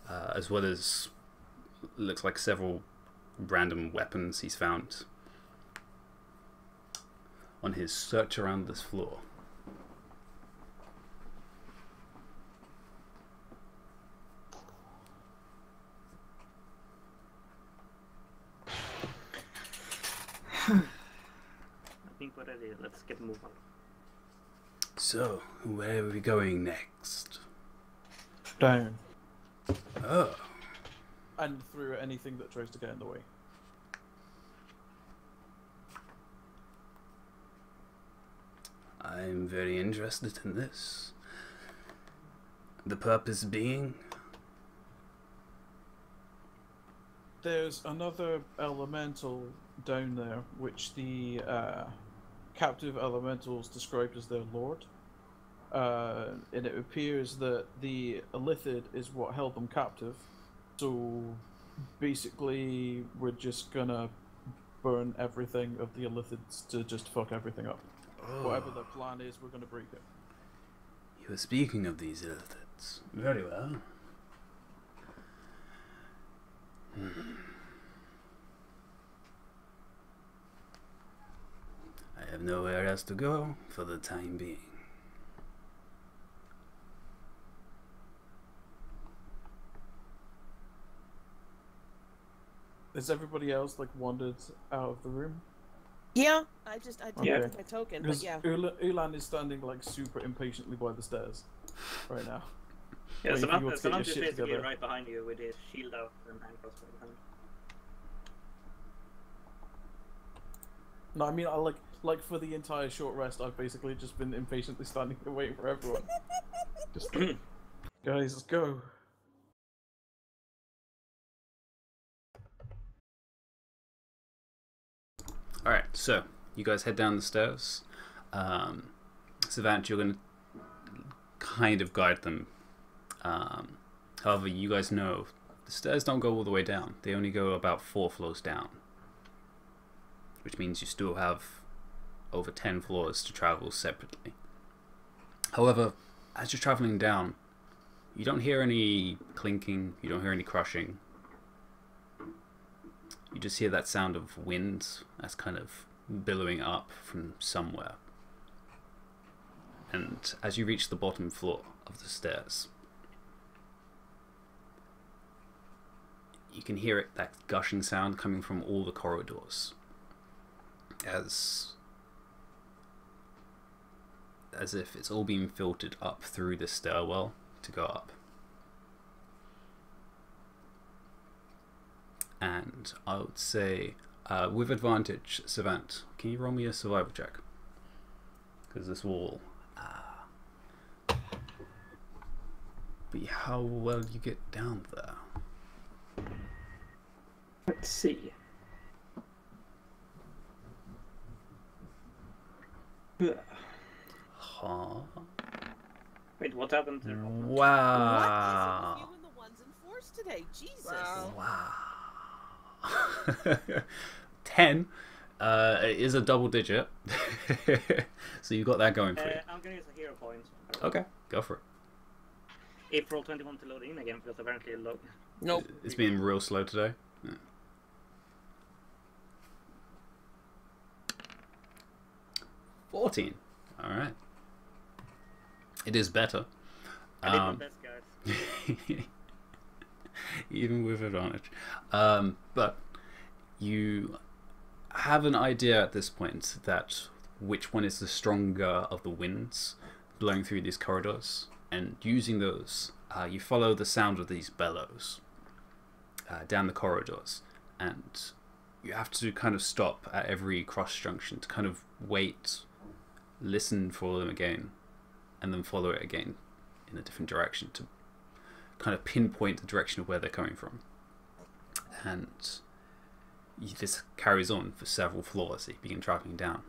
as well as looks like several random weapons he's found on his search around this floor. I think we're ready. Let's get moving on. So, where are we going next? Down. Oh. And through anything that tries to get in the way. I'm very interested in this. The purpose being? There's another elemental down there, which the captive elementals described as their lord. And it appears that the Illithid is what held them captive. So basically, we're just gonna burn everything of the Illithids to just fuck everything up. Oh. Whatever their plan is, we're gonna break it. You were speaking of these Illithids. Very well. I have nowhere else to go for the time being. Has everybody else like wandered out of the room? Yeah, I did Yeah. my token, but Because yeah. Ulan is standing like super impatiently by the stairs right now. Yeah, Waiting for you all to get your Samantha's shit basically together. right behind you with his shield out and hand crossbow behind. No, I mean, I like for the entire short rest, I've basically just been impatiently standing there waiting for everyone. Just like, guys, let's go. Alright, so you guys head down the stairs. Savant, you're going to kind of guide them. However, you guys know the stairs don't go all the way down. They only go about 4 floors down. Which means you still have over 10 floors to travel separately. However, as you're traveling down, you don't hear any clinking, you don't hear any crushing. You just hear that sound of wind that's kind of billowing up from somewhere. And as you reach the bottom floor of the stairs, you can hear that gushing sound coming from all the corridors. As if it's all being filtered up through the stairwell to go up. And I would say, with advantage, Savant, can you roll me a survival check? Because this will be how well you get down there. Let's see. Huh? Wait, what happened to Wow. What is it with you and the ones and fours today? Jesus. Wow. 10 is a double digit. So you got that going for you. I'm gonna use a hero point. Okay, go for it. If roll 20 want to load in again, because apparently it logged. Nope. It's been real slow today. Yeah. 14. Alright. It is better. I did my best, guys. Even with advantage. But you have an idea at this point that which one is the stronger of the winds blowing through these corridors, and using those, you follow the sound of these bellows down the corridors, and you have to kind of stop at every cross junction to kind of wait, listen for them again, and then follow it again in a different direction to kind of pinpoint the direction of where they're coming from. And this carries on for several floors. You begin traveling down.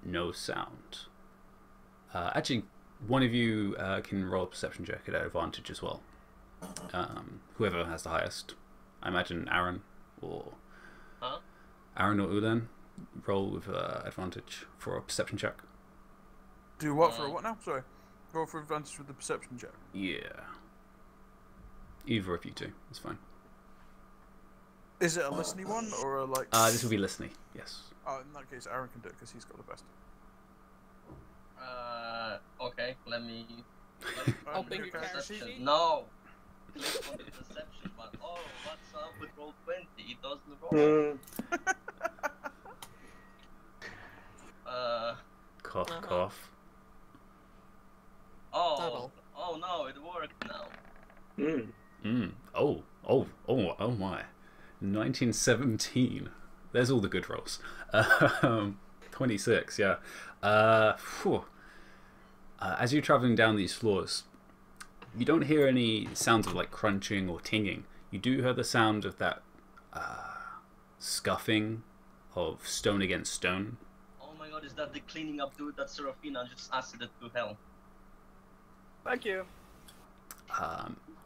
No sound. Actually, one of you can roll a perception check at advantage as well. Whoever has the highest. I imagine Aaron or Aaron or Ulan roll with advantage for a perception check. Do what for a what now? Sorry. Roll for advantage with the perception check. Yeah. Either of you two. It's fine. Is it a listening one or a like? This will be listening. Yes. Oh, in that case, Aaron can do it because he's got the best. Okay, let me Open your character character sheet. sheet. No! Click on the perception, but oh, what's up with roll 20? It doesn't roll. Oh my. 1917. There's all the good rolls. 26, yeah. As you're traveling down these floors, you don't hear any sounds of like crunching or tinging. You do hear the sound of that scuffing of stone against stone. Oh my god, is that the cleaning up dude that Serafina just acided to hell? Thank you.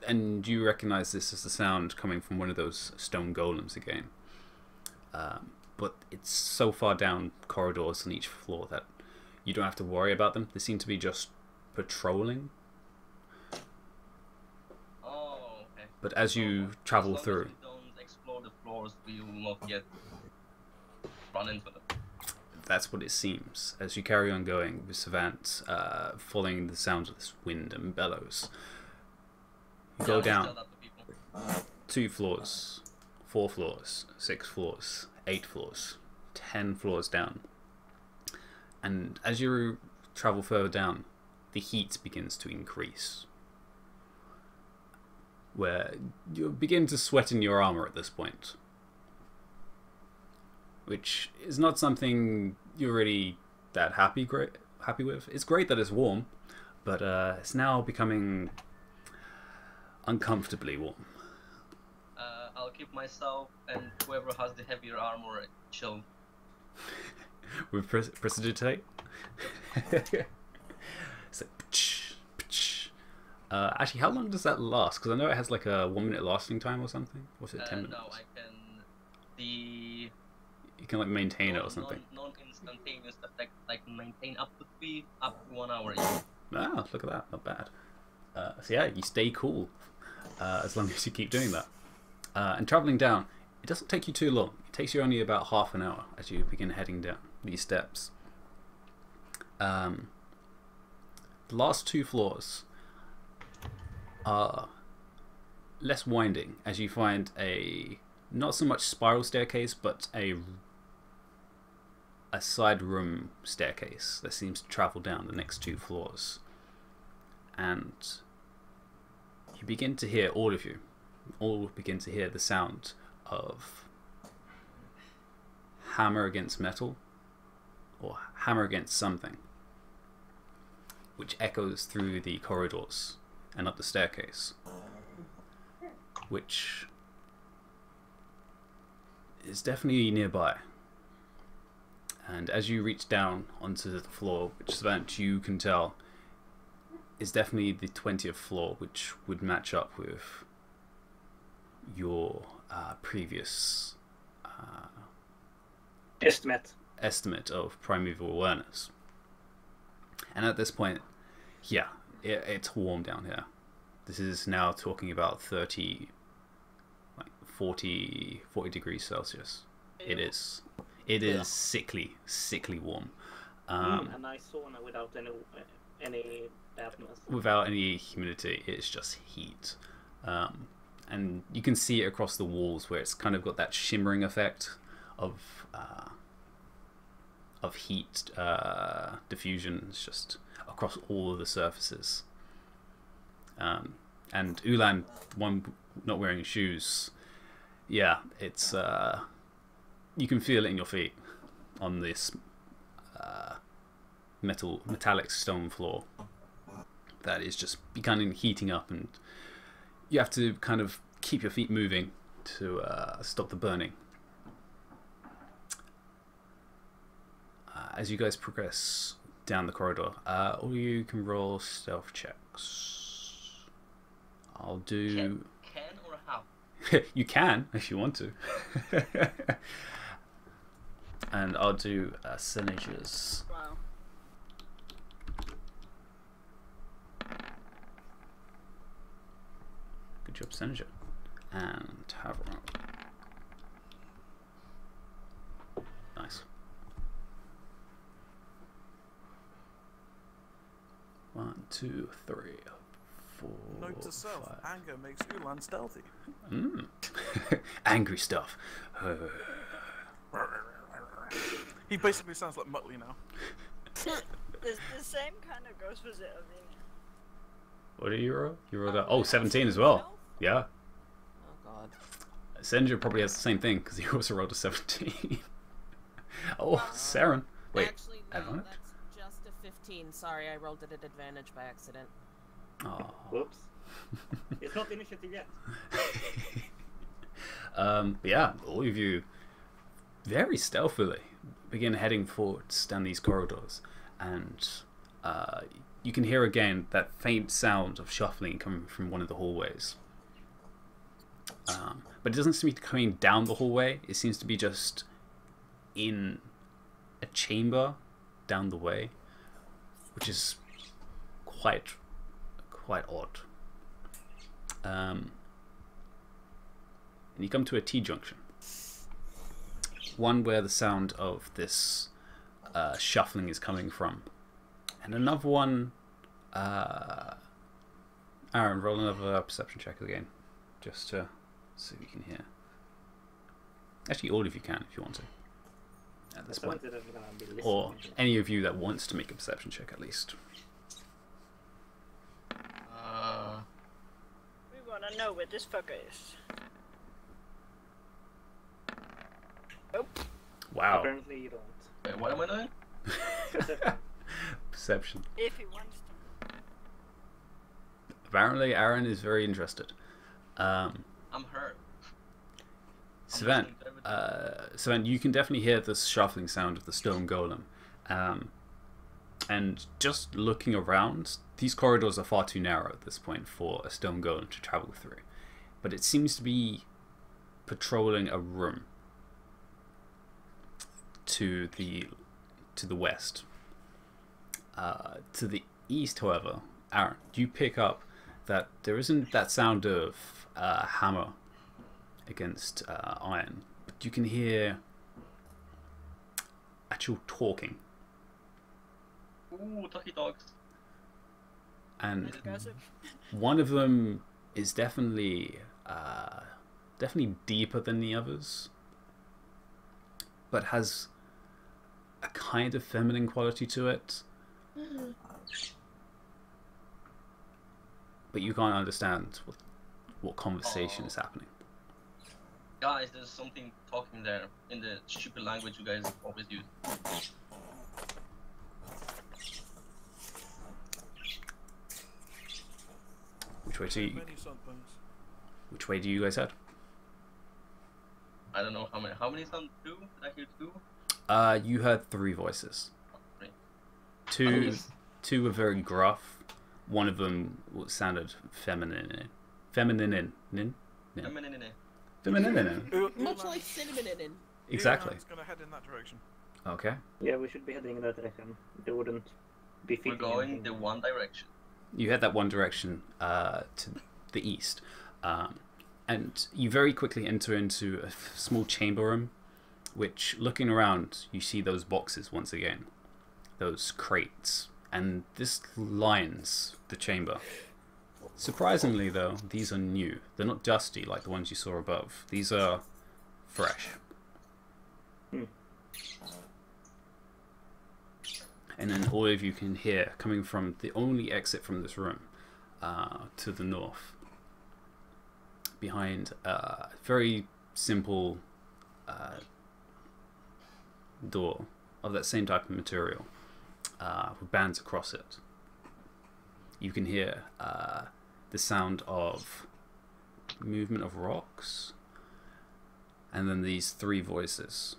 And you recognize this as the sound coming from one of those stone golems again. But it's so far down corridors on each floor that you don't have to worry about them. They seem to be just patrolling. Oh, okay. But as you travel as long through... as we don't explore the floors, we will not get run into them. That's what it seems. As you carry on going with Savant, following the sounds of this wind and bellows, you go down 2 floors, 4 floors, 6 floors, 8 floors, 10 floors down. And as you travel further down, the heat begins to increase, where you begin to sweat in your armor at this point, which is not something you're really that happy with. It's great that it's warm, but it's now becoming uncomfortably warm. I'll keep myself and whoever has the heavier armor chill. With precipitate. It's like, actually, how long does that last? Because I know it has like a 1 minute lasting time or something. Or is it 10 minutes? No, I can. You can like maintain it or something. Non-instantaneous effect, I can maintain up to 1 hour. Ah, look at that, not bad. So yeah, you stay cool as long as you keep doing that. And traveling down, it doesn't take you too long. It takes you only about half an hour as you begin heading down these steps. The last 2 floors are less winding, as you find a not so much spiral staircase, but a side room staircase that seems to travel down the next 2 floors. And you begin to hear, all of you all begin to hear the sound of hammer against metal, or hammer against something, which echoes through the corridors and up the staircase, which is definitely nearby. And as you reach down onto the floor, which Savant, you can tell is definitely the 20th floor, which would match up with your previous estimate of primeval awareness. And at this point, yeah, it's warm down here. This is now talking about 40 degrees Celsius. It is sickly warm. A nice sauna without any dampness. Without any humidity, it's just heat. And you can see it across the walls, where it's kind of got that shimmering effect of heat diffusion. It's just across all of the surfaces. And Ulan, one not wearing shoes, yeah, it's you can feel it in your feet on this metallic stone floor that is just becoming heating up, and you have to kind of keep your feet moving to stop the burning. As you guys progress down the corridor, all you can roll stealth checks. I'll do... Can or how? You can, if you want to. And I'll do Senators. Wow. Good job, Senator. And have a round. Nice. 1, 2, 3, 4. Note to self: 5. anger makes Ulan stealthy. Angry stuff. He basically sounds like Muttley now. The same kind of goes with it, I mean. What did you roll? You rolled 17 as well. Yeah. Oh god. Senja probably has the same thing because he also rolled a 17. Oh, Saren. Wait, Actually, I don't no, know. that's just a 15. Sorry, I rolled it at advantage by accident. Oh. Whoops. It's not initiative yet. But yeah, all of you very stealthily begin heading forwards down these corridors, and you can hear again that faint sound of shuffling coming from one of the hallways. But it doesn't seem to be coming down the hallway. It seems to be just in a chamber down the way, which is quite odd. And you come to a T-junction. One where the sound of this shuffling is coming from. And another one... Aaron, roll another perception check again. Just to see if you can hear. Actually, all of you can if you want to. At this point. Or any of you that wants to make a perception check at least. We wanna know where this fucker is. Oh. Wow. Apparently you don't. Wait, what am I doing? Perception. If he wants to. Apparently, Aaron is very interested. I'm hurt. Savant, you can definitely hear the shuffling sound of the stone golem. And just looking around, these corridors are far too narrow at this point for a stone golem to travel through. But it seems to be patrolling a room to the west. To the east, however, Aaron, you pick up that there isn't that sound of hammer against iron, but you can hear actual talking. Ooh, talkie dogs. And Gossip. one of them is definitely deeper than the others, but has a kind of feminine quality to it. But you can't understand what conversation is happening. Guys, there's something talking there in the stupid language you guys always use. Which way do you? Many somethings. Which way do you guys head? I don't know how many. How many sound? Two? Did I hear two? You heard 3 voices. Three. Two were very gruff. One of them sounded feminine. Feminine. Much like cinnamon in. Exactly. It's gonna head in that direction. Okay. Yeah, we should be heading in that direction. They wouldn't be We're fitting going anything. the one direction. You head that one direction to the east. And you very quickly enter into a small chamber room, which, looking around, you see those boxes once again. Those crates. And this lines the chamber. Surprisingly, though, these are new. They're not dusty like the ones you saw above. These are fresh. And then all of you can hear, coming from the only exit from this room to the north, behind a very simple door of that same type of material with bands across it. You can hear the sound of movement of rocks, and then these 3 voices.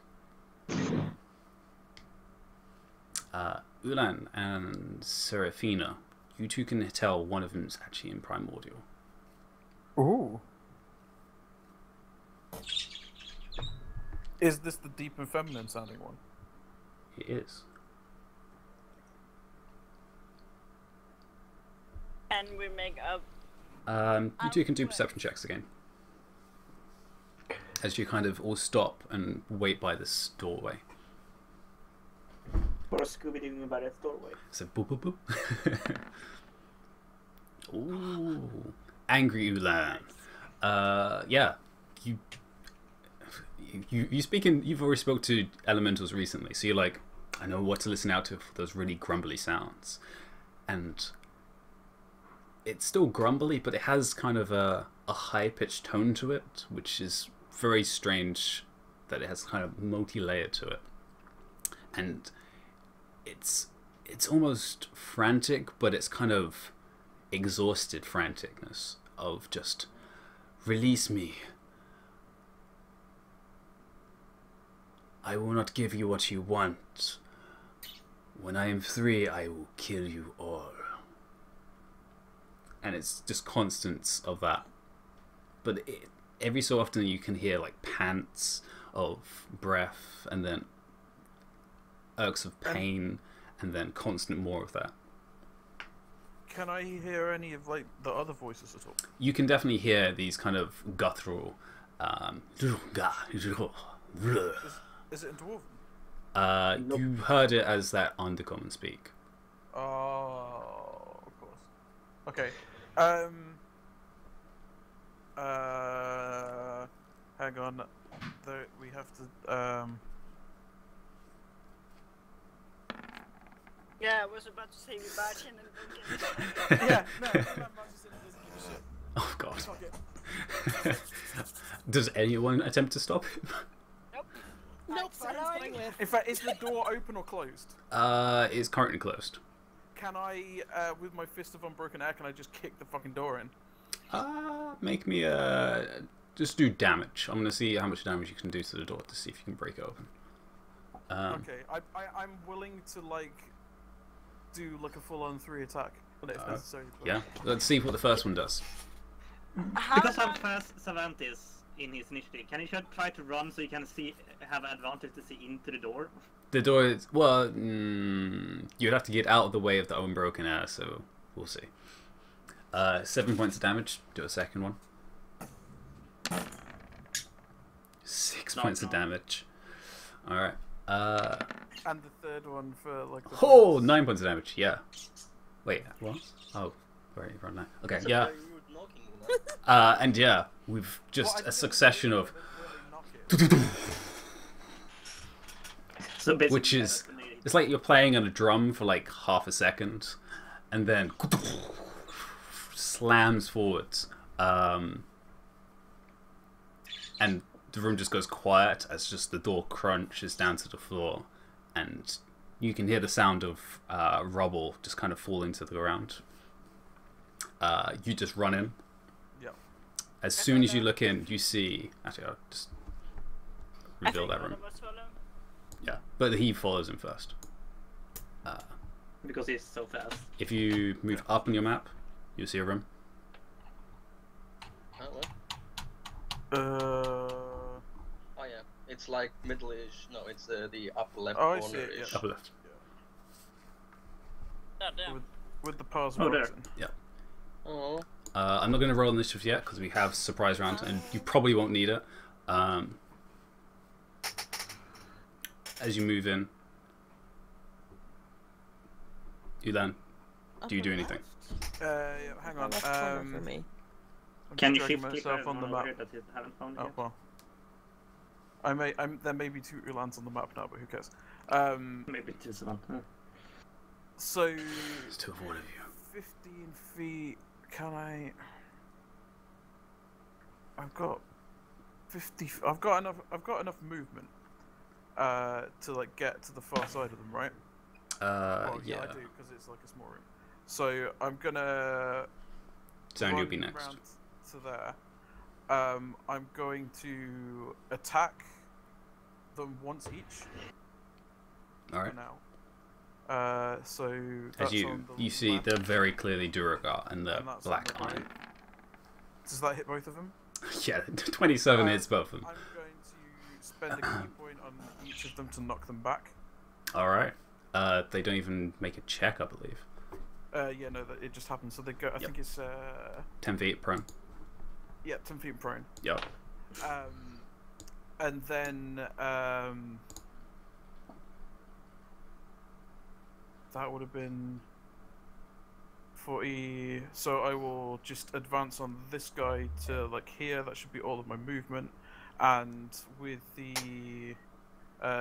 Ulan and Serafina, you two can tell one of them is actually in primordial. Ooh. Is this the deep and feminine sounding one? It is. And we make up. You two can do perception checks again. As you kind of all stop and wait by this doorway. Or Scooby-Doo by that doorway. So boop boop boop. Ooh, angry Ulan. Yeah, you speak in. You've already spoke to elementals recently, so you're like, I know what to listen out to for those really grumbly sounds, and it's still grumbly, but it has kind of a high-pitched tone to it, which is very strange that it has kind of multi-layer to it. And it's almost frantic, but it's kind of exhausted franticness of just, release me. I will not give you what you want. When I am free, I will kill you all. And it's just constants of that. But every so often you can hear like pants of breath, and then irks of pain, and then constant more of that. Can I hear any of like the other voices at all? You can definitely hear these kind of guttural. Is it in Dwarven? Nope. You heard it as that undercommon speak. Oh, of course. Okay. Hang on. We have to. Yeah, I was about to say we barge in and don't get Yeah, no. Doesn't give a shit. Oh god. Fuck it. Does anyone attempt to stop him? Nope. Nope, I'm someone's following. going with. In fact, is the door open or closed? It's currently closed. Can I, with my fist of unbroken air, can I just kick the fucking door in? Make me just do damage. I'm gonna see how much damage you can do to the door to see if you can break it open. Okay, I'm willing to like do like a full-on 3 attack, but if necessary. Yeah, let's see what the first one does. Because how fast Savant is in his initiative, can you try to run so you can have advantage to see into the door? The door is, well, you'd have to get out of the way of the unbroken air, so we'll see. 7 points of damage. Do a second one. 6 points of damage. Alright. And the third one for like the Oh, bonus. 9 points of damage, yeah. Wait, what? Oh, where run now? Okay, That's a yeah. very rude knocking, you know? And yeah, we've just Well, I a didn't succession really of... knock it. So basically, Which is... It's like you're playing on a drum for like half a second, and then slams forwards. And the room just goes quiet as just the door crunches down to the floor, and you can hear the sound of rubble just kind of falling to the ground. You just run in. Yeah. As soon as you look in, you see... Actually, I'll just reveal that room. Yeah, but he follows him first. because he's so fast. If you move up on your map, you'll see a room. Oh, what? Uh, Oh yeah, it's like middle-ish. No, it's the upper left Oh, I see corner. it, yeah. Upper left. with the pause Oh, there. button. Oh, I'm not going to roll initiative yet because we have surprise round, and you probably won't need it. As you move in, Ulan, do you do anything? Yeah, hang on. Left corner for me. I'm Can you just shift dragging click myself on the over map? here that you haven't found Oh yet? well. There may be 2 Ulans on the map now, but who cares? Maybe just one. So There's 2 of one of you. 15 feet. Can I? I've got 50. I've got enough movement. To like get to the far side of them, right? Well, Yeah. I do because it's like a small room. So I'm gonna. Zone, you'll be run next. round to there. I'm going to attack them once each Alright. for now. So As that's you on the you see, left, they're very clearly Duragar and the and that's on black the iron. right. Does that hit both of them? Yeah, 27 hits both of them. I'm going to spend a key point on each of them to knock them back. Alright. They don't even make a check, I believe. Yeah, no, it just happens. So they go. I think it's 10 feet prone. yeah, 10 feet prone. Yep. And then that would have been 40. So I will just advance on this guy to like here. That should be all of my movement. And with the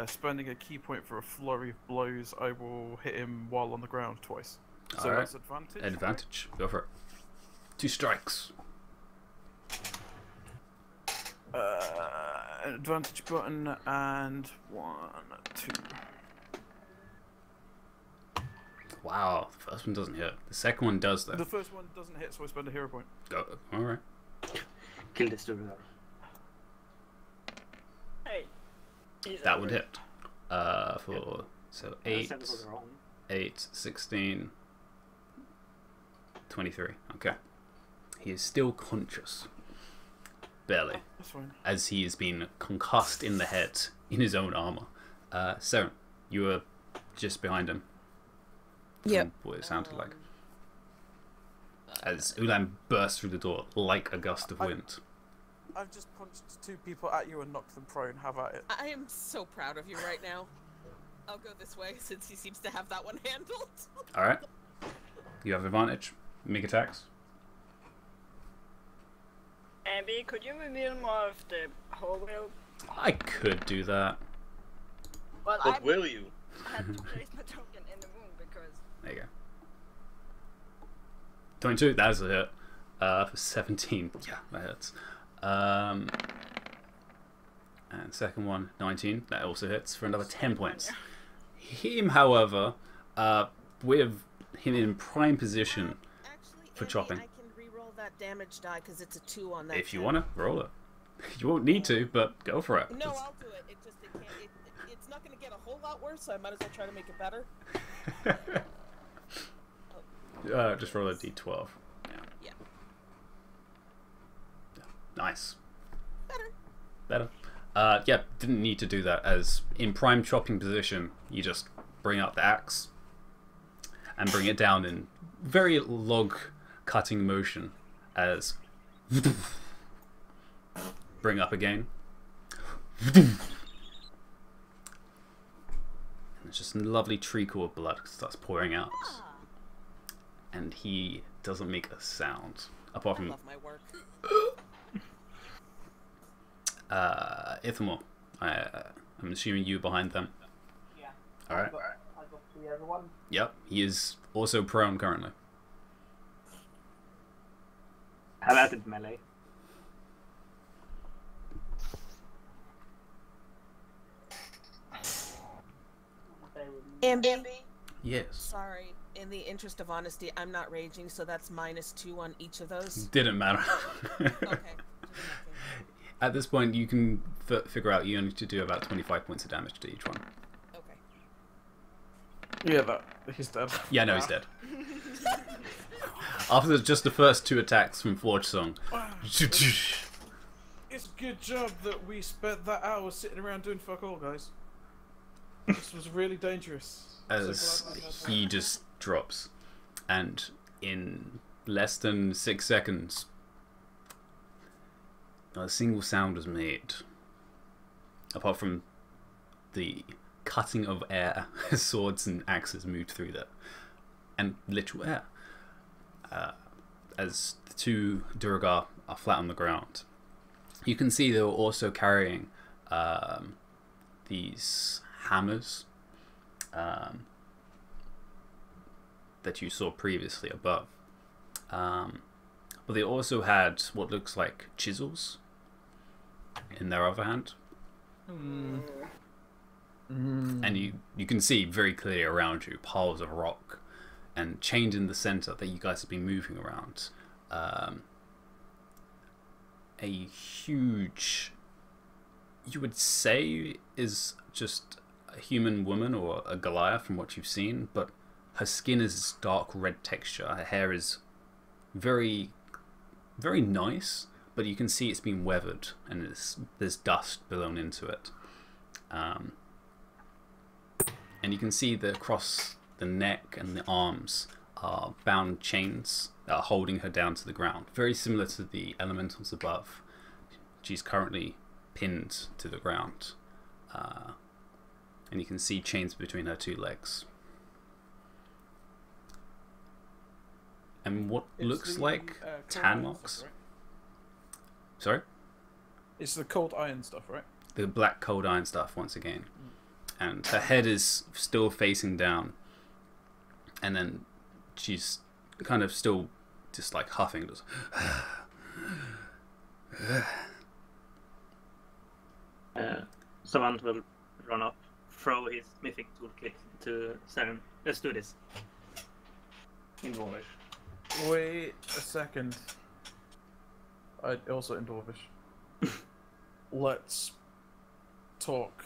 spending a key point for a flurry of blows, I will hit him while on the ground twice. So Alright. that's advantage. Advantage. Go for it. 2 strikes. Advantage button and 1, 2. Wow, the first one doesn't hit. The second one does, though. The first one doesn't hit, so I spend a hero point. Go. Alright. Kill this Durgar. Hey. He's That would over. hit. So 8, 16, 23. Okay. He is still conscious. Barely. That's fine. As he has been concussed in the head in his own armor. So, you were just behind him. Yep. From what it sounded like. As Ulan burst through the door like a gust of wind. I've just punched 2 people at you and knocked them prone. Have at it. I am so proud of you right now. I'll go this way since he seems to have that one handled. Alright. You have advantage. Make attacks. Abby, could you reveal more of the whole wheel? I could do that. Well, But I will you? had to place my token in the room because There you go. 22, that is a hit. For 17. Yeah, that hits. And second one, 19. That also hits for another 10 points. Him, however, with him in prime position Actually, for Andy, chopping. I can re-roll that damage die because it's a 2 on that. If you 10. want to, roll it. You won't need to, but go for it. No, Just- I'll do it. It just it can't. It's not going to get a whole lot worse, so I might as well try to make it better. just roll a d12. Yeah. Nice. Better. Better. Yeah, didn't need to do that, as in prime chopping position, you just bring up the axe and bring it down in very log cutting motion as bring up again. And it's just a lovely treacle of blood starts pouring out. And he doesn't make a sound. Apart I from love my work. Ithamore. I'm assuming you behind them. Yeah. Alright. I got to the other one. Yep, he is also prone currently. How about it melee? Ambi, Yes. sorry. In the interest of honesty, I'm not raging, so that's -2 on each of those. Didn't matter. Okay. At this point, you can figure out you only need to do about 25 points of damage to each one. Okay. Yeah, he's dead. Yeah, no, he's dead. After just the first 2 attacks from Forge Song. It's a good job that we spent that hour sitting around doing fuck all, guys. This was really dangerous. As he just drops. And in less than 6 seconds, not a single sound was made. Apart from the cutting of air as swords and axes moved through there. And literal air. As the 2 Durgar are flat on the ground. You can see they were also carrying these hammers that you saw previously above. But they also had what looks like chisels in their other hand. And you can see very clearly around you piles of rock and chained in the center that you guys have been moving around. A huge, you would say, is just a human woman or a Goliath from what you've seen, but her skin is dark red texture. Her hair is very, very nice, but you can see it's been weathered and there's dust blown into it. And you can see that across the neck and the arms are bound chains that are holding her down to the ground. Very similar to the elementals above. She's currently pinned to the ground. And you can see chains between her 2 legs. And what looks like tan marks. Right? Sorry? It's the cold iron stuff, right? The black cold iron stuff once again. And her head is still facing down. And then she's kind of still just like huffing. Just Savant will run up, throw his smithing toolkit to Saren. Let's do this. In Dwarvish. Wait a second. I also in Dwarvish. Let's talk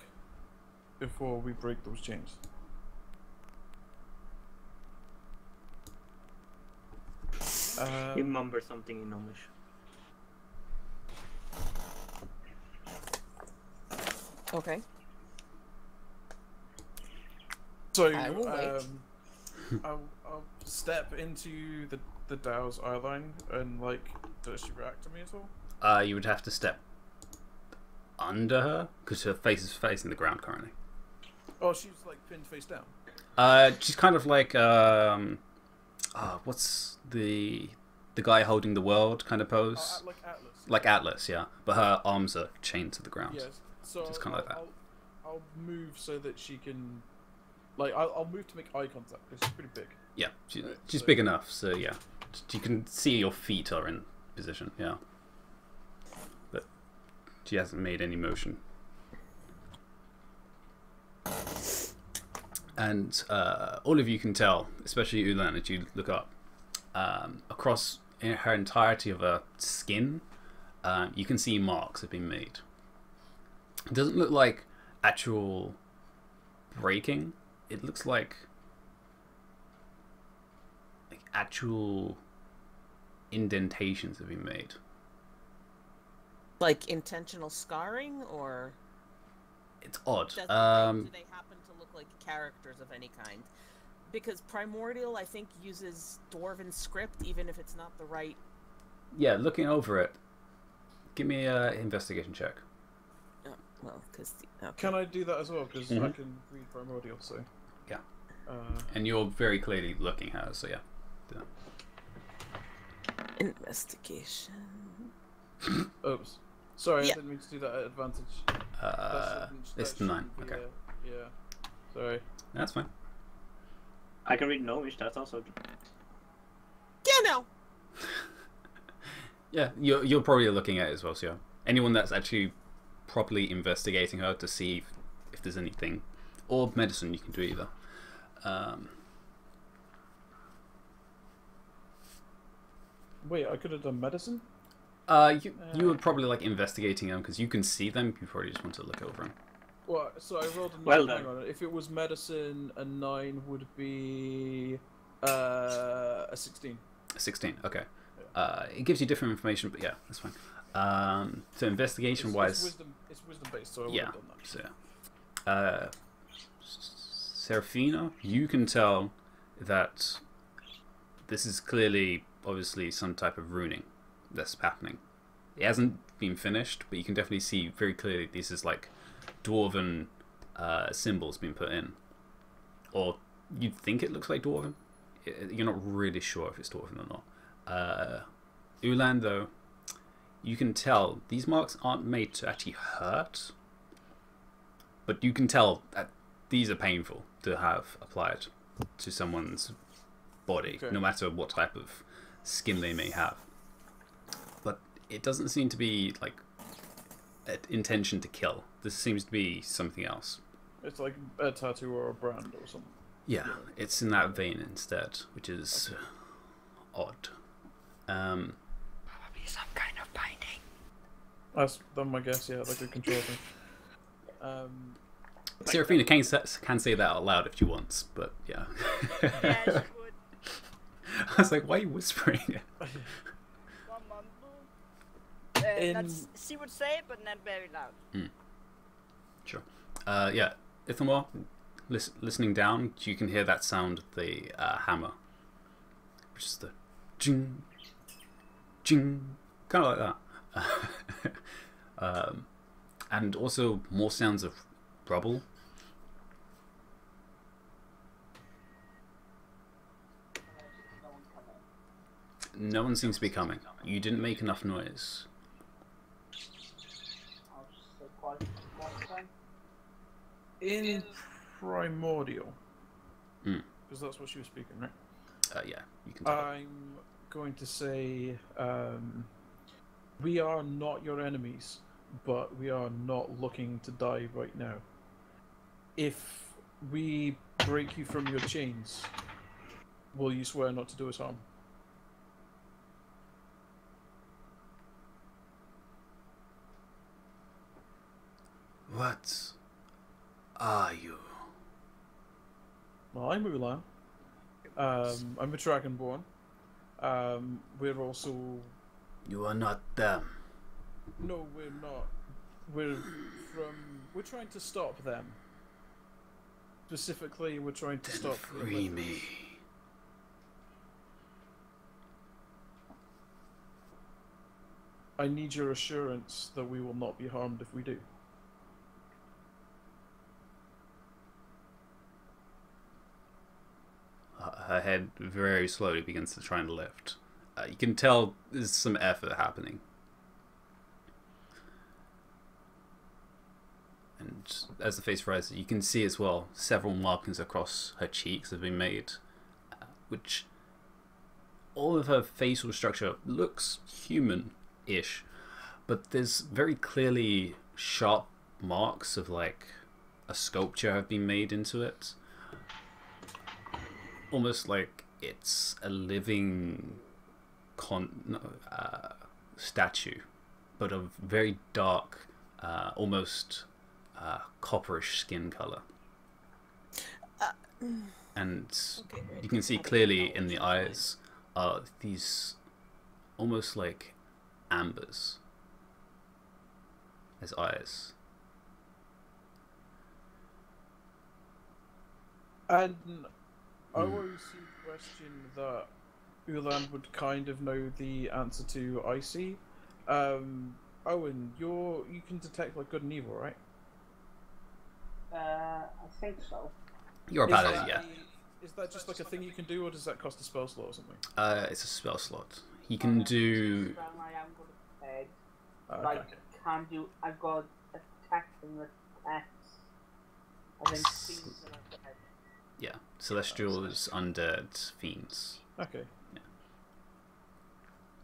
before we break those chains. You mumble something in Gnomish. Okay. So I will wait. I'll step into the Dow's eyeline and like, does she react to me at all? You would have to step under her because her face is facing the ground currently. Oh, she's like pinned face down. She's kind of like what's the guy holding the world kind of pose? Like Atlas. Like Atlas, yeah. But her arms are chained to the ground. Yes. So Just kind of like that. I'll move so that she can, like, I'll move to make eye contact because she's pretty big. Yeah, Right, she's so- big enough, so yeah. You can see your feet are in position, yeah. But she hasn't made any motion. And all of you can tell, especially Ulan, as you look up, across her entirety of her skin, you can see marks have been made. It doesn't look like actual breaking. It looks like actual indentations have been made. Like intentional scarring, or It's odd. do they happen to look like characters of any kind? Because Primordial, I think, uses Dwarven script, even if it's not the right. Yeah, looking over it, give me an investigation check. Oh, well, because okay. Can I do that as well? Because I Mhm. can read Primordial, so. Yeah. Uh, And you're very clearly looking at her, so yeah. Do that. Investigation. oops. Sorry, Yeah. I didn't mean to do that at advantage. It's That 9. shouldn't be Okay, yeah. Sorry. that's fine. I can read Gnomish, that's also... Yeah, no. Yeah, you're probably looking at it as well, so yeah. Anyone that's actually properly investigating her to see if there's anything, or medicine, you can do either. Wait, I could have done medicine? You were probably like investigating them because you can see them. You probably just want to look over them. Well, so I rolled a 9. Well Hang done. on. If it was medicine, a 9 would be a 16. 16. Okay. It gives you different information, but yeah, that's fine. So investigation It's wise, wisdom based, so I would yeah. have done that. So yeah. Serafina, you can tell that this is clearly, obviously, some type of runing that's happening. It hasn't been finished, but you can definitely see very clearly this is like dwarven symbols being put in, or you'd think it looks like dwarven. You're not really sure if it's dwarven or not. Ulan, though, you can tell these marks aren't made to actually hurt, but you can tell that these are painful to have applied to someone's body, Okay. no matter what type of skin they may have. But it doesn't seem to be like an intention to kill. This seems to be something else. It's like a tattoo or a brand or something. Yeah, it's in that vein instead, which is odd. Probably some kind of binding. That's my guess, yeah, like a control thing. Serafina can say that out loud if she wants, but yeah. Yeah, she would. I was like, why are you whispering it? One mumble. She would say it, but not very loud. Sure. Yeah, Ithamar, listening down, you can hear that sound of the hammer, which is the jing, jing, kind of like that. And also more sounds of rubble. No one seems to be coming. You didn't make enough noise. I'll just stay quiet one time. In Primordial. Mm. Because that's what she was speaking, right? Yeah, you can tell. I'm going to say, we are not your enemies, but we are not looking to die right now. If we break you from your chains, will you swear not to do us harm? What are you? Well, I'm Ulan. I'm a Dragonborn. We're also... You are not them. No, we're not. We're trying to stop them. Specifically, we're trying to Then stop... free me. I need your assurance that we will not be harmed if we do. Her head very slowly begins to try and lift. You can tell there's some effort happening. And as the face rises, you can see as well several markings across her cheeks have been made, which all of her facial structure looks human-ish, but there's very clearly sharp marks of like a sculpture have been made into it. Almost like it's a living statue, but of very dark, almost copperish skin color. And you can see clearly in the eyes are these almost like ambers as eyes. And I always question that Ulan would kind of know the answer to I see. Owen, you can detect like good and evil, right? I think so. You're a paladin, yeah. Is that just like a thing you can do, or does that cost a spell slot or something? It's a spell slot. He can do. I am good at head. Okay. Like, can do. I've got attack and attacks. I think fiends and head. Yeah, celestials, undead, fiends. Okay. Yeah.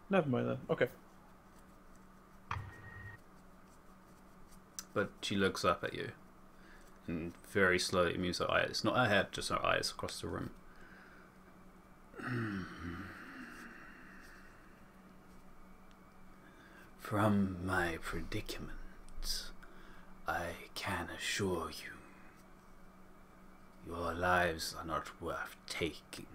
Never mind then. Okay. But she looks up at you and very slowly moves her eyes. Not her head, just her eyes across the room. From my predicament, I can assure you, your lives are not worth taking.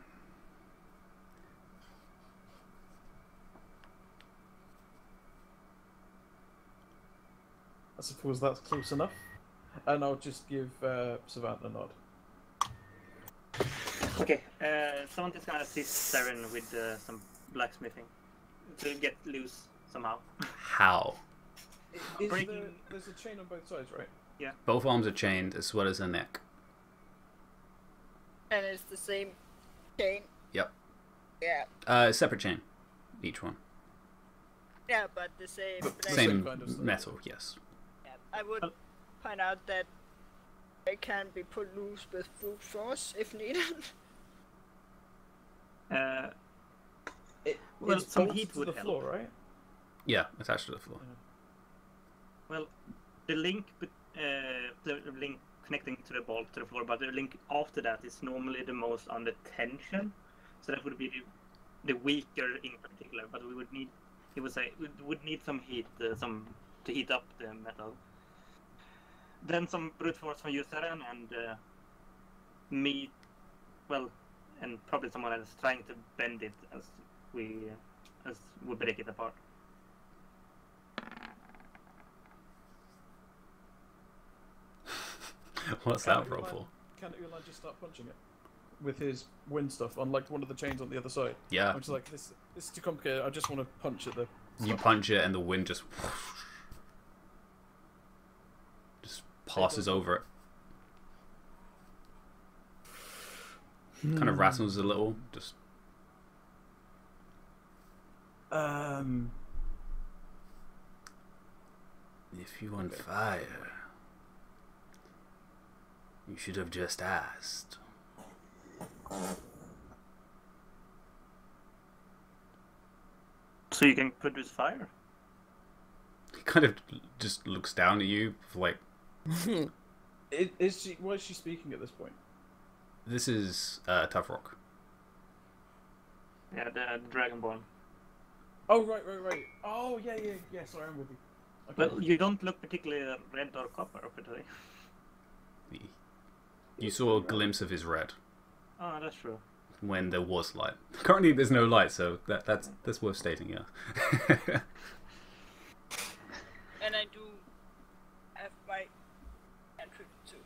I suppose that's close enough. And I'll just give Savannah a nod. Okay, someone is gonna assist Saren with some blacksmithing to get loose somehow. How? There's a chain on both sides, right? Yeah. Both arms are chained as well as her neck. And it's the same chain. Yep. Yeah. Separate chain, each one. Yeah, but the same. But length. Same kind of stuff. metal, yes. Yeah, I would point out that it can be put loose with brute force if needed. Well, It's some bolted heat to would the help. floor, right? Yeah, attached to the floor. Well, the link, the link connecting to the bolt to the floor, but the link after that is normally the most under tension. So that would be the weaker in particular. But we would need, he would say, we would need some heat, to heat up the metal. Then some brute force from you, Saren, and me, well, and probably someone else trying to bend it as we break it apart. What's that roll for? Can't Ulan just start punching it with his wind stuff, unlike one of the chains on the other side? Yeah. I'm just like, this is too complicated. I just want to punch at the. You stuff. punch it and the wind just passes over it. Kind of rattles a little. Just if you want fire, you should have just asked. So you can produce fire? He kind of just looks down at you, like, Is she? Why is she speaking at this point? this is Tough Rock. Yeah, the Dragonborn. Oh right. Oh yeah. Sorry, I'm with you. Okay. Well, you don't look particularly red or copper today. You saw a glimpse of his red Oh, that's true. when there was light. Currently, there's no light, so that's worth stating. Yeah. And I do have my entry too.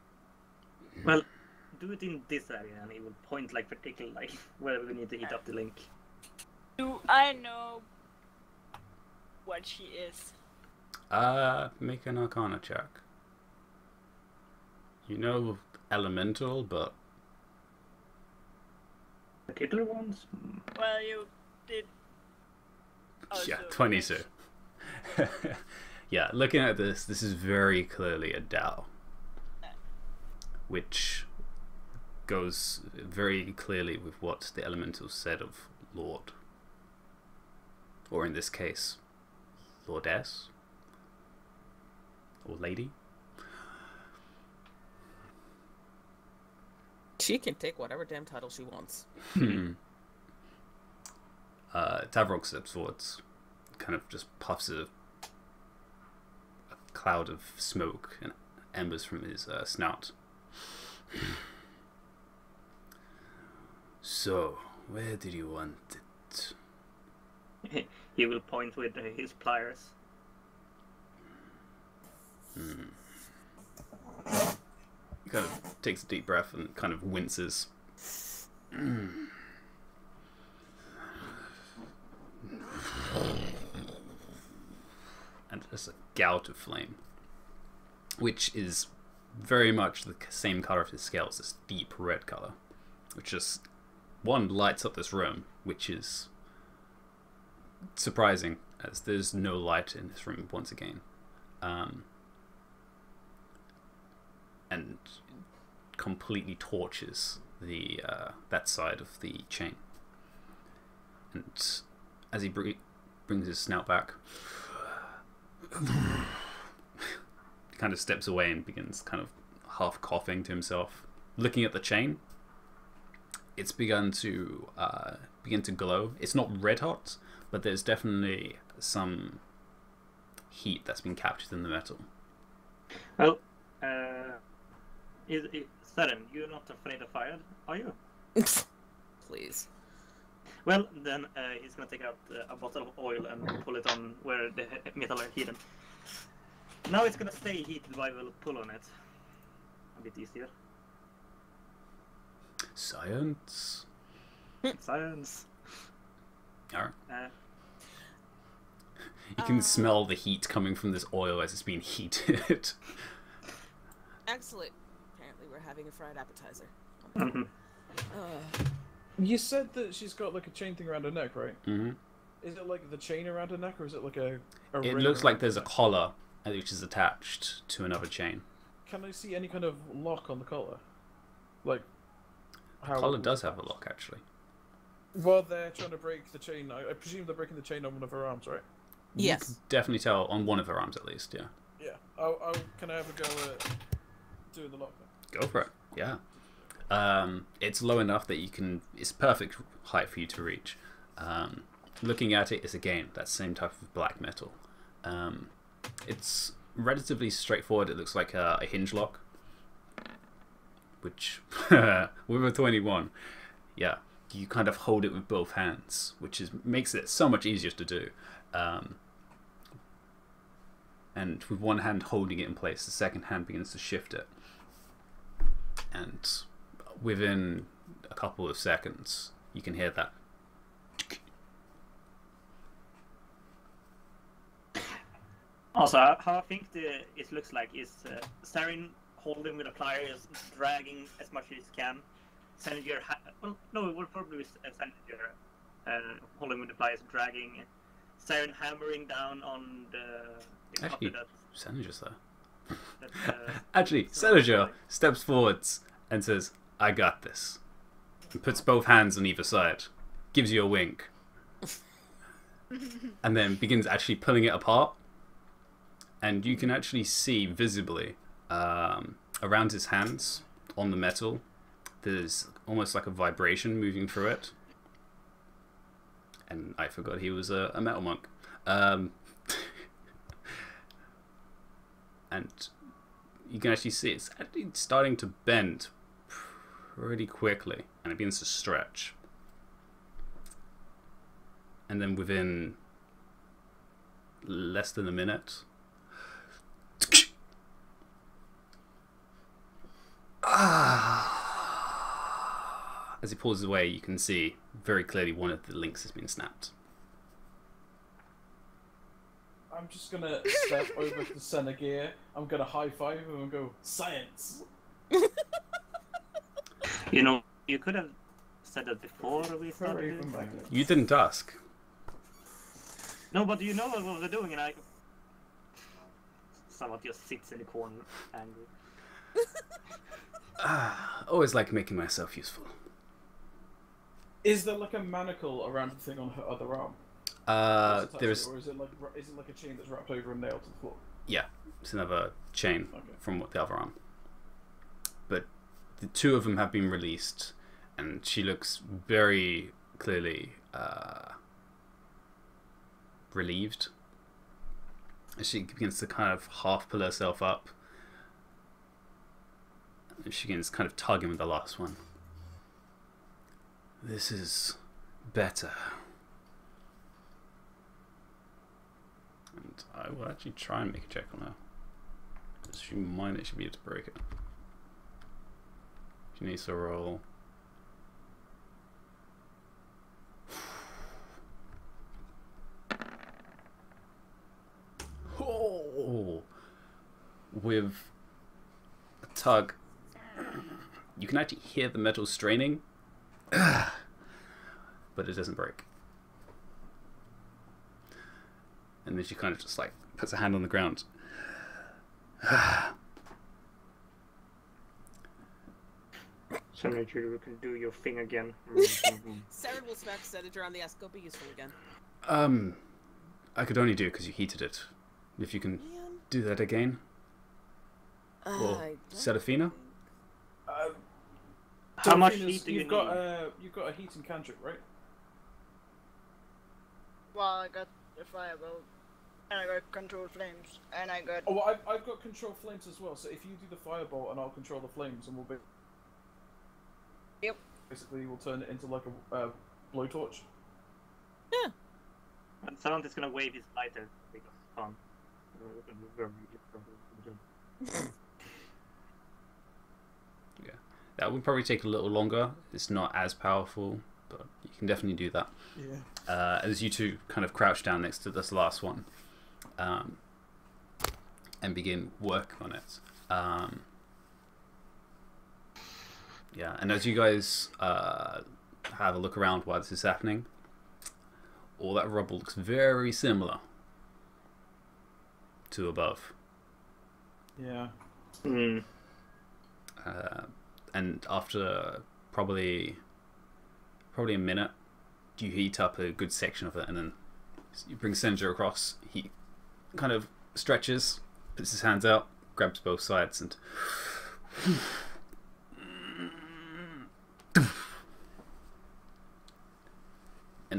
Well, do it in this area, and it will point like particularly like where we need to heat up the link. Do I know what she is? Make an Arcana check. You know elemental, but Particular ones? Well, you did. Oh, yeah, so 22. Yeah, looking at this is very clearly a Dao, which goes very clearly with what the elemental said of Lord, or in this case, Lordess, or Lady. She can take whatever damn title she wants. Tavrog steps forwards, kind of just puffs a cloud of smoke and embers from his snout. So, where did you want it? He will point with his pliers. He kind of takes a deep breath and kind of winces. And just a gout of flame, which is very much the same color of his scales, this deep red color, which just lights up this room, which is surprising as there's no light in this room once again, and completely torches the that side of the chain. And as he brings his snout back, he kind of steps away and begins kind of half coughing to himself, looking at the chain. It's begun to glow. It's not red hot, but there's definitely some heat that's been captured in the metal. Well, Saren, you're not afraid of fire, are you? Please. Well, then he's gonna take out a bottle of oil and pull it on where the metal are hidden. Now it's gonna stay heated while we'll pull on it. A bit easier. Science. Science. Alright. You can smell the heat coming from this oil as it's being heated. Excellent. Apparently we're having a fried appetizer. Mm-hmm. You said that she's got like a chain thing around her neck, right? Mm-hmm. Is it like the chain around her neck, or is it like a It ring looks like around there's her a neck? collar which is attached to another chain. Can I see any kind of lock on the collar? Like, The how collar it does was have a attached? lock, actually. Well, they're trying to break the chain. I presume they're breaking the chain on one of her arms, right? You Yes. can definitely tell on one of her arms at least, yeah. Yeah. Can I have a go at doing the lock then? Go for it, yeah. It's low enough that you can... It's perfect height for you to reach. Looking at it is, again, that same type of black metal. It's relatively straightforward. It looks like a hinge lock. Which, with a 21, yeah, you kind of hold it with both hands, which makes it so much easier to do. And with one hand holding it in place, the second hand begins to shift it. And within a couple of seconds, you can hear that. Also, how I think it looks like is Saren holding with a pliers, dragging as much as he can. Senator, well, no, it will probably be Senator holding with the pliers, dragging. Saren hammering down on the Actually, copper Senator's there. that Actually, Senator steps forwards and says, "I got this." And puts both hands on either side. Gives you a wink. and then begins actually pulling it apart. And you can actually see visibly around his hands on the metal, there's almost like a vibration moving through it. And I forgot he was a metal monk. And you can actually see it's actually starting to bend pretty quickly, and it begins to stretch. And then within less than a minute, as he pulls away, you can see very clearly one of the links has been snapped. I'm just gonna step over to Senegear. I'm gonna high five him and go, science! You know, you could have said that before we started doing that. You didn't ask. No, but you know what we're doing, and I... Someone just sits in the corner, angry. Always like making myself useful. Is there like a manacle around the thing on her other arm? There's... Or is it like a chain that's wrapped over and nailed to the floor? Yeah, it's another chain Okay. from the other arm. But the two of them have been released, and she looks very clearly relieved. As she begins to kind of half pull herself up, and she begins kind of tugging with the last one. This is better. And I will actually try and make a check on her. Because she might actually be able to break it. She needs to roll. Oh! With a tug, you can actually hear the metal straining, but it doesn't break. And then she kind of just like puts her hand on the ground. So make sure you can do your thing again. Sarah will smack Senator on the ass. Go be useful again. I could only do it because you heated it. If you can do that again. Or Serafina? How much heat do you you've got a heating cantrip, right? Well, I got the fireball, and I got control flames, and I got... Oh, well, I've got control flames as well, so if you do the fireball and I'll control the flames, and we'll be... Yep. Basically, we'll turn it into like a blowtorch. Yeah. And Sarant is gonna wave his lighter because fun. Yeah. That would probably take a little longer. It's not as powerful, but you can definitely do that. Yeah. As you two kind of crouch down next to this last one, and begin work on it. Yeah, and as you guys have a look around while this is happening, all that rubble looks very similar to above. Yeah. Mm. And after probably a minute, you heat up a good section of it, and then you bring Senja across. He kind of stretches, puts his hands out, grabs both sides, and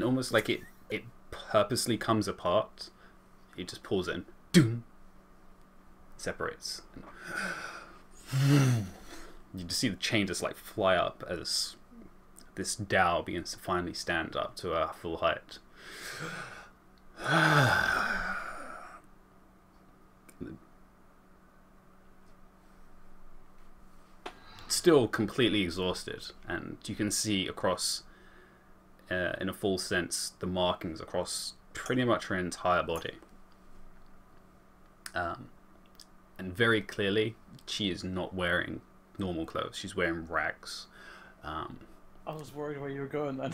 almost like it purposely comes apart. He just pulls it and doom, separates. And you just see the chain just like fly up as this Dao begins to finally stand up to a full height. Still completely exhausted, and you can see across, in a full sense, the markings across pretty much her entire body. And very clearly, she is not wearing normal clothes. She's wearing rags. I was worried where you were going then.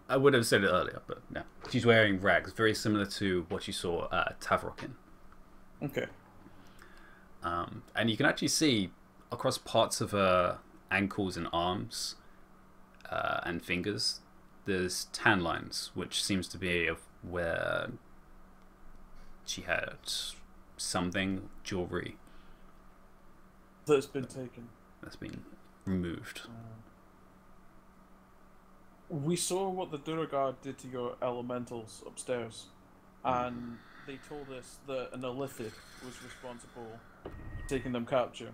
I would have said it earlier, but no. She's wearing rags, very similar to what you saw Tavrok in. Okay. And you can actually see across parts of her ankles and arms, and fingers, there's tan lines, which seems to be of where she had something, jewelry, That's been taken. that's been removed. We saw what the Duragard did to your elementals upstairs, and they told us that an Illithid was responsible for taking them capture.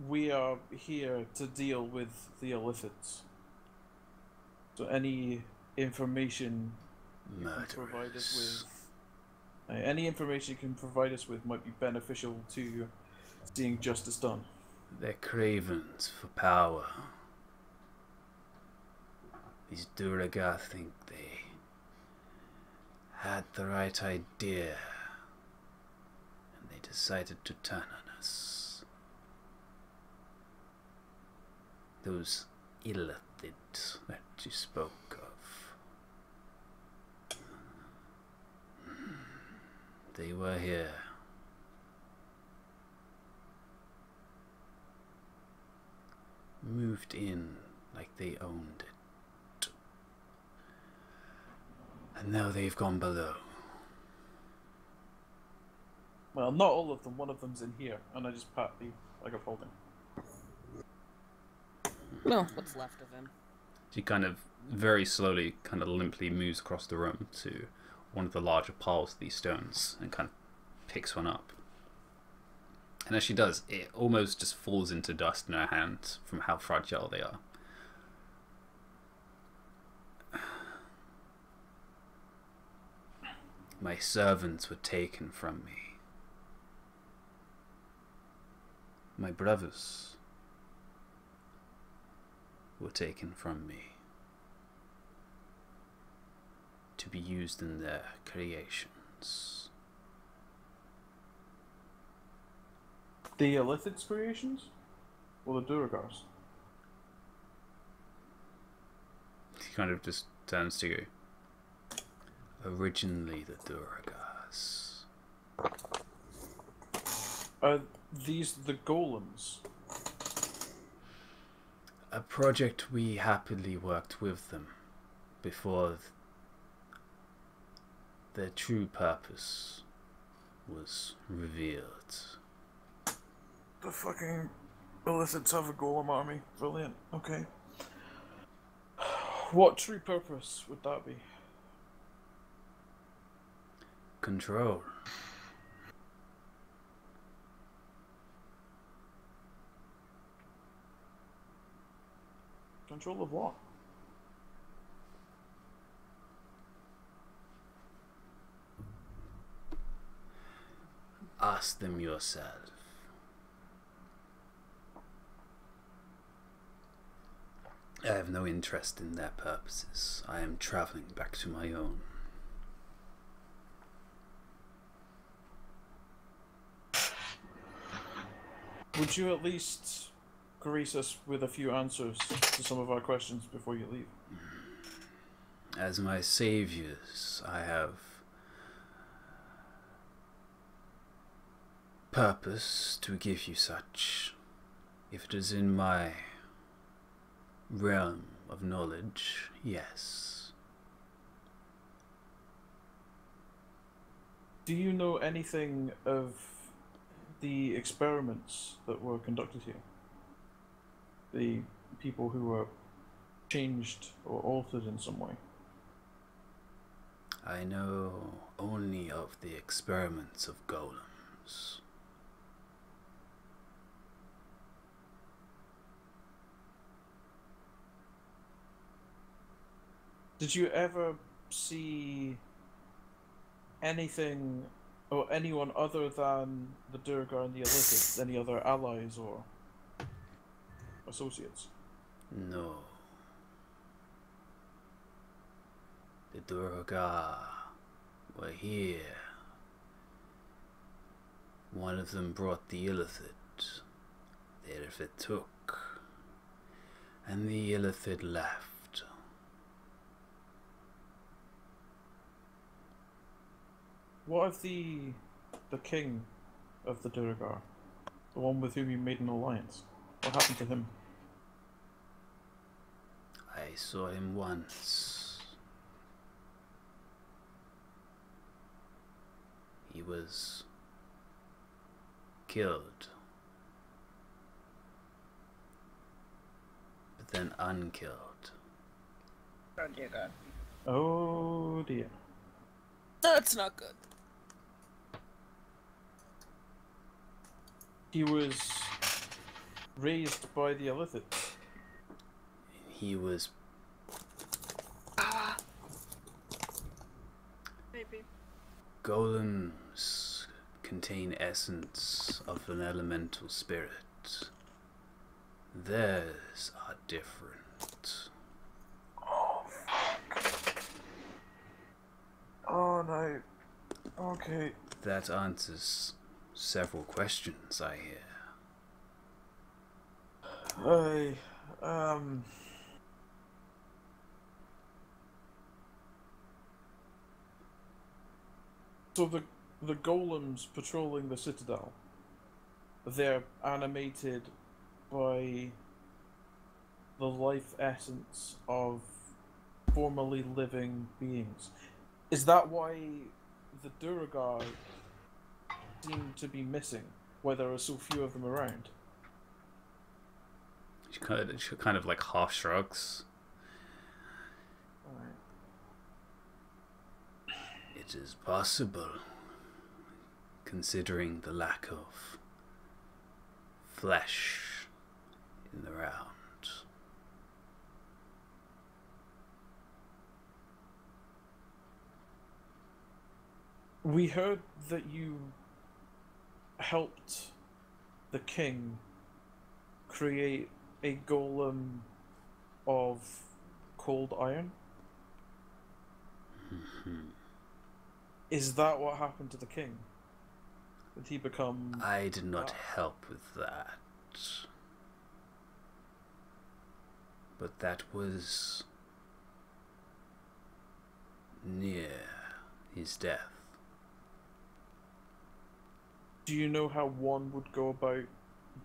We are here to deal with the Illithids. So any information you can provide us with, any information you can provide us with might be beneficial to seeing justice done. They're cravens for power. These Duragar think they had the right idea, and they decided to turn on us. Those Illithids that you spoke of. They were here. Moved in like they owned it. And now they've gone below. Well, not all of them. One of them's in here, and I just pat the like I'm holding. Well, what's left of him? She kind of very slowly, kind of limply moves across the room to one of the larger piles of these stones and kind of picks one up. And as she does, it almost just falls into dust in her hand from how fragile they are. My servants were taken from me. My brothers were taken from me to be used in their creations. The Illithid's creations? Or the Duragars? He kind of just turns to you. Originally the Duragars. Are these the golems? A project we happily worked with them before their true purpose was revealed. The fucking Illithids have a golem army. Brilliant. Okay. What true purpose would that be? Control. Control of what? Ask them yourself. I have no interest in their purposes. I am traveling back to my own. Would you at least grace us with a few answers to some of our questions before you leave? As my saviors, I have purpose to give you such. If it is in my realm of knowledge, yes. Do you know anything of the experiments that were conducted here? The people who were changed or altered in some way? I know only of the experiments of golems. Did you ever see anything or anyone other than the Durgar and the Illithids? Any other allies or associates? No. The Durga were here. One of them brought the Illithid. The Illithid took, and the Illithid left. What of the king of the Durgar? The one with whom you made an alliance? What happened to him? I saw him once. He was killed, but then unkilled. Oh dear God. Oh dear. That's not good. He was raised by the Illithids. He was Maybe. golems contain essence of an elemental spirit. Theirs are different. Oh, fuck. Oh, no. Okay. That answers several questions, I hear. So the golems patrolling the citadel, they're animated by the life essence of formerly living beings. Is that why the Duragar seem to be missing, why there are so few of them around? She kind of like half shrugs. Alright. It is possible, considering the lack of flesh in the round. We heard that you helped the king create a golem of cold iron. Is that what happened to the king? Did he become... I did not help with that. But that was near his death. Do you know how one would go about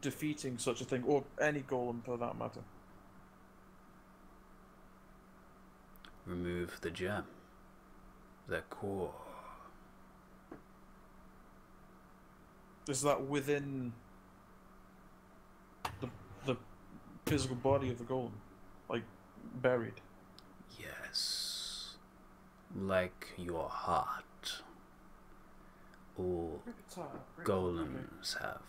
defeating such a thing, or any golem for that matter? Remove the gem, the core. Is that within the physical body of the golem, like buried? Yes, like your heart. All golems have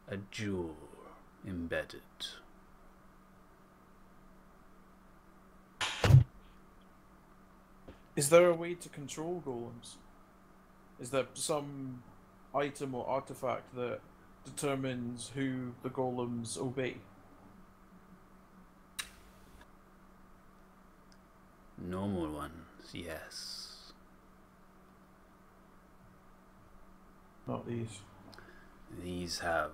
a jewel embedded. Is there a way to control golems? Is there some item or artifact that determines who the golems obey? Normal ones, yes. Not these. These have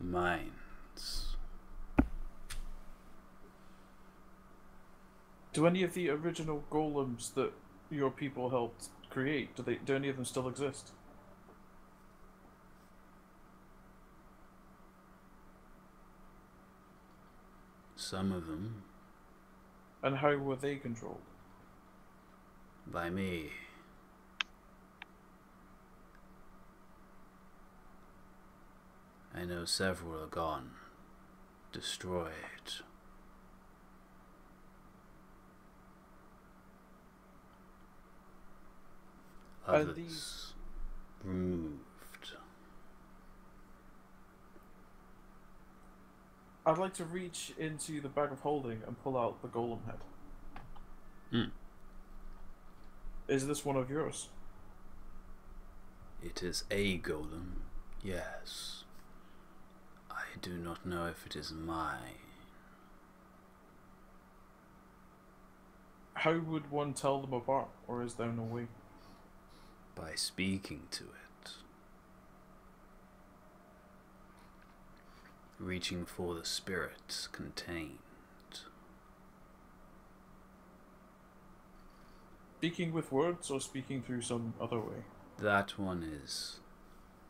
minds. Do any of the original golems that your people helped create, do any of them still exist? Some of them And how were they controlled? by me. I know several are gone, destroyed. And Others these- removed. I'd like to reach into the bag of holding and pull out the golem head. Hmm. Is this one of yours? It is a golem, yes. I do not know if it is mine. How would one tell them apart, or is there no way? By speaking to it. Reaching for the spirit contained. Speaking with words or speaking through some other way? That one is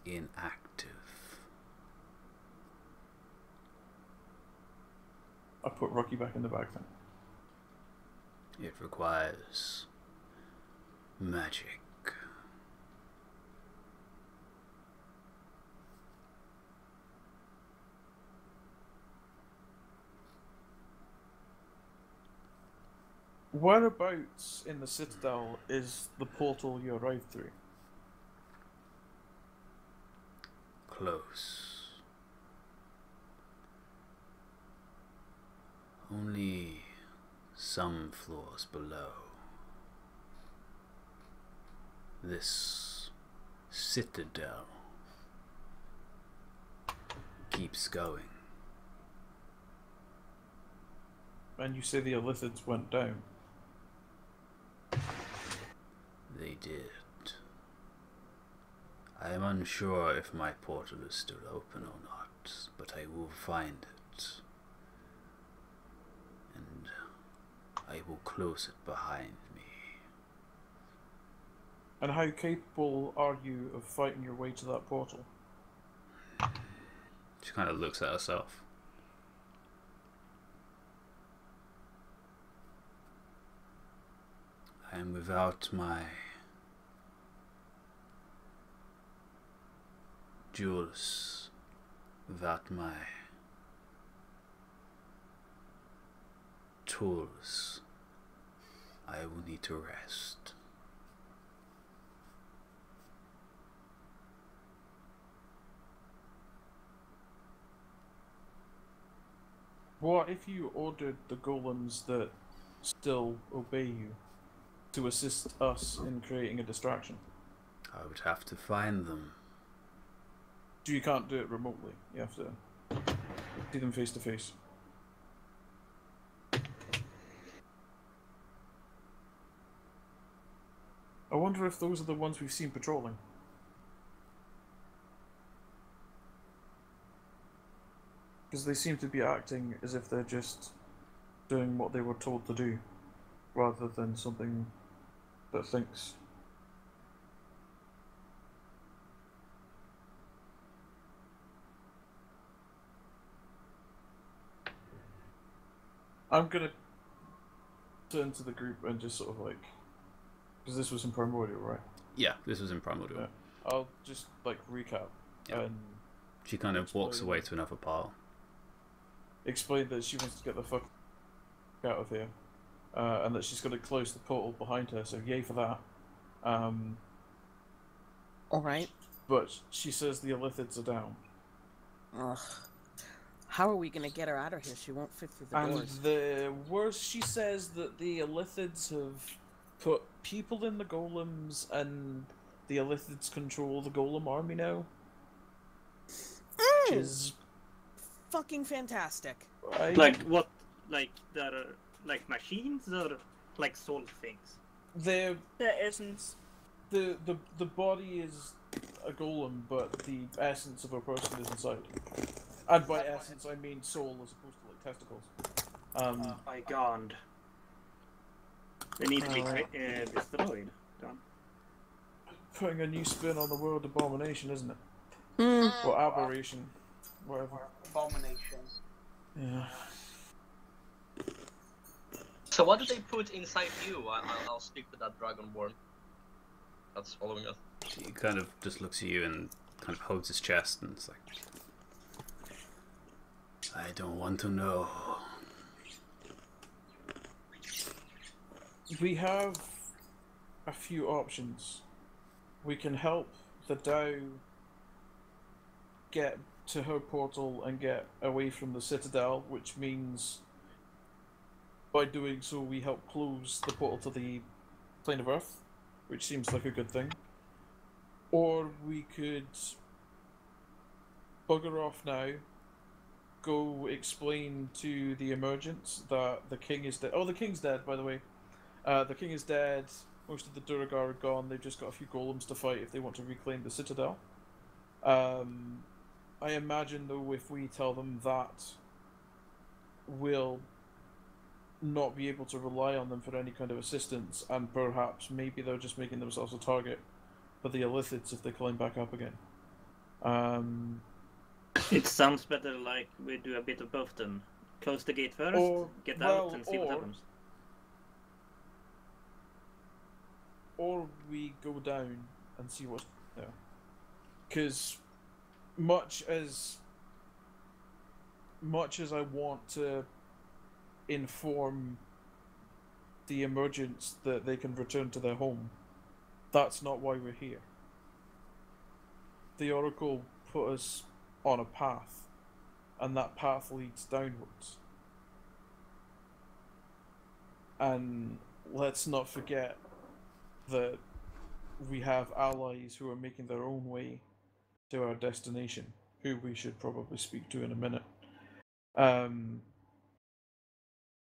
inactive. I put Rocky back in the bag then. It requires magic. Whereabouts in the Citadel is the portal you arrived through? Close. Only some floors below. This citadel keeps going. And you say the Illithids went down. They did. I am unsure if my portal is still open or not, but I will find it. And I will close it behind me. And how capable are you of fighting your way to that portal? She kind of looks at herself. I am without my jewels, without my tools. I will need to rest. What if you ordered the golems that still obey you to assist us in creating a distraction? I would have to find them. You can't do it remotely. You have to see them face to face. I wonder if those are the ones we've seen patrolling. Because they seem to be acting as if they're just doing what they were told to do, rather than something that thinks. I'm gonna turn to the group and just sort of like, because this was in Primordial, right? Yeah, this was in Primordial. Yeah. I'll just like recap Yeah. and She kind of walks away to another pile. explain that she wants to get the fuck out of here, and that she's going to close the portal behind her. So yay for that. All right. But she says the Illithids are down, Ugh. How are we gonna get her out of here? She won't fit through the and doors. the worst, she says that the Illithids have put people in the golems, and the Illithids control the golem army now. Which is Fucking fantastic. Like what? Like that are like machines or like soul things? they're There isn't. the body is a golem, but the essence of a person is inside. And by essence, I mean soul as opposed to like testicles. My God. They need to be destroyed. Done. Putting a new spin on the word abomination, isn't it? Or aberration, whatever. Abomination. Yeah. So what do they put inside you? I'll stick to that dragonborn that's following us. He kind of just looks at you and kind of holds his chest and it's like, I don't want to know. We have a few options. We can help the Dao get to her portal and get away from the Citadel, which means by doing so we help close the portal to the plane of Earth, which seems like a good thing. Or we could bugger off now, go explain to the Emergents that the king is dead. Oh, the king's dead, by the way. The king is dead. Most of the Duragar are gone. They've just got a few golems to fight if they want to reclaim the Citadel. I imagine, though, if we tell them that, we'll not be able to rely on them for any kind of assistance, and perhaps maybe they're just making themselves a target for the Illithids if they climb back up again. It sounds better like we do a bit of both then. close the gate first, Or- get well, out, and see what or- happens. Or we go down and see what's there. Because much as I want to inform the emergents that they can return to their home, that's not why we're here. The Oracle put us on a path, and that path leads downwards. And let's not forget that we have allies who are making their own way to our destination, who we should probably speak to in a minute.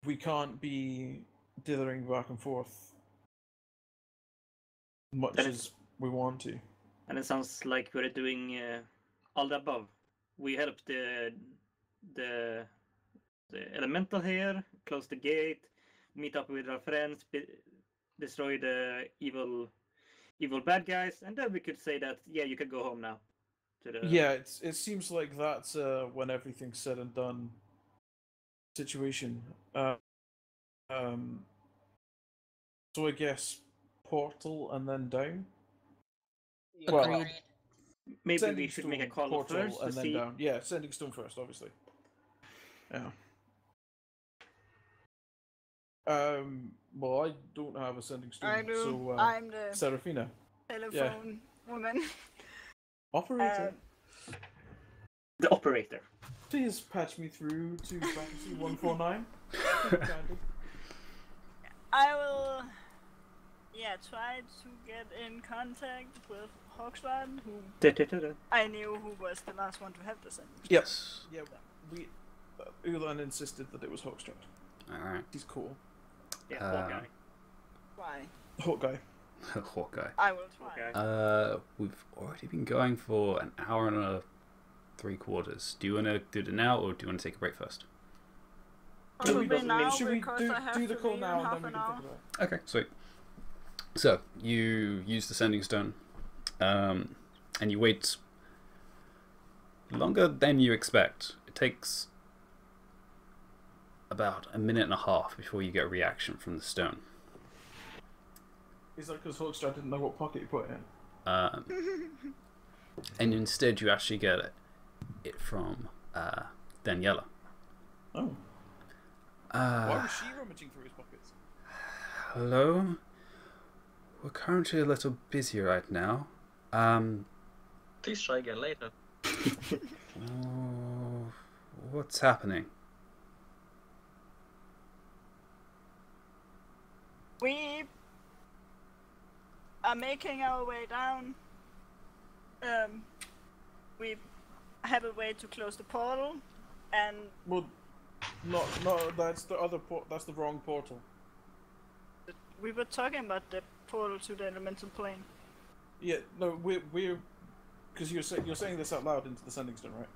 We can't be dithering back and forth much That as is- we want to. And it sounds like we're doing all the above. We help the elemental here, close the gate, meet up with our friends, destroy the evil bad guys, and then we could say that you can go home now. To the Yeah, it seems like that's when everything's said and done situation. So I guess portal and then down. Well, Agreed. maybe Sending we should make a stone, call portal, first to and then see. down. Yeah, sending stone first, obviously. Yeah. Well, I don't have a sending stone, I do. so I'm the Seraphina, telephone woman. operator, The operator. please patch me through to Fantasy 149. I will, try to get in contact with Hogsland, who Da-da-da-da. I knew who was the last one to have the sentence. Yes. Yeah, we Ulan insisted that it was Hochstrad. Alright. He's cool. Yeah, Hawkeye. Why? Hot guy. Hawkeye. I will try. Okay. We've already been going for an hour and 3/4. Do you want to do it now, or do you want to take a break first? Probably now, Should we because I have do the to call leave now in and half then we an can hour. think about it? Okay, sweet. So you use the sending stone, and you wait longer than you expect. It takes about a minute and a half before you get a reaction from the stone. Is that because Hochstrad didn't know what pocket he put it in? And instead you actually get it from Daniela. Oh. Why was she rummaging through his pockets? Hello? We're currently a little busy right now. Please try again later. Oh, what's happening? We are making our way down. We have a way to close the portal, and Well, no, that's the other that's the wrong portal. we were talking about the portal to the elemental plane. Yeah, no, we're because you're saying this out loud into the sending stone, right?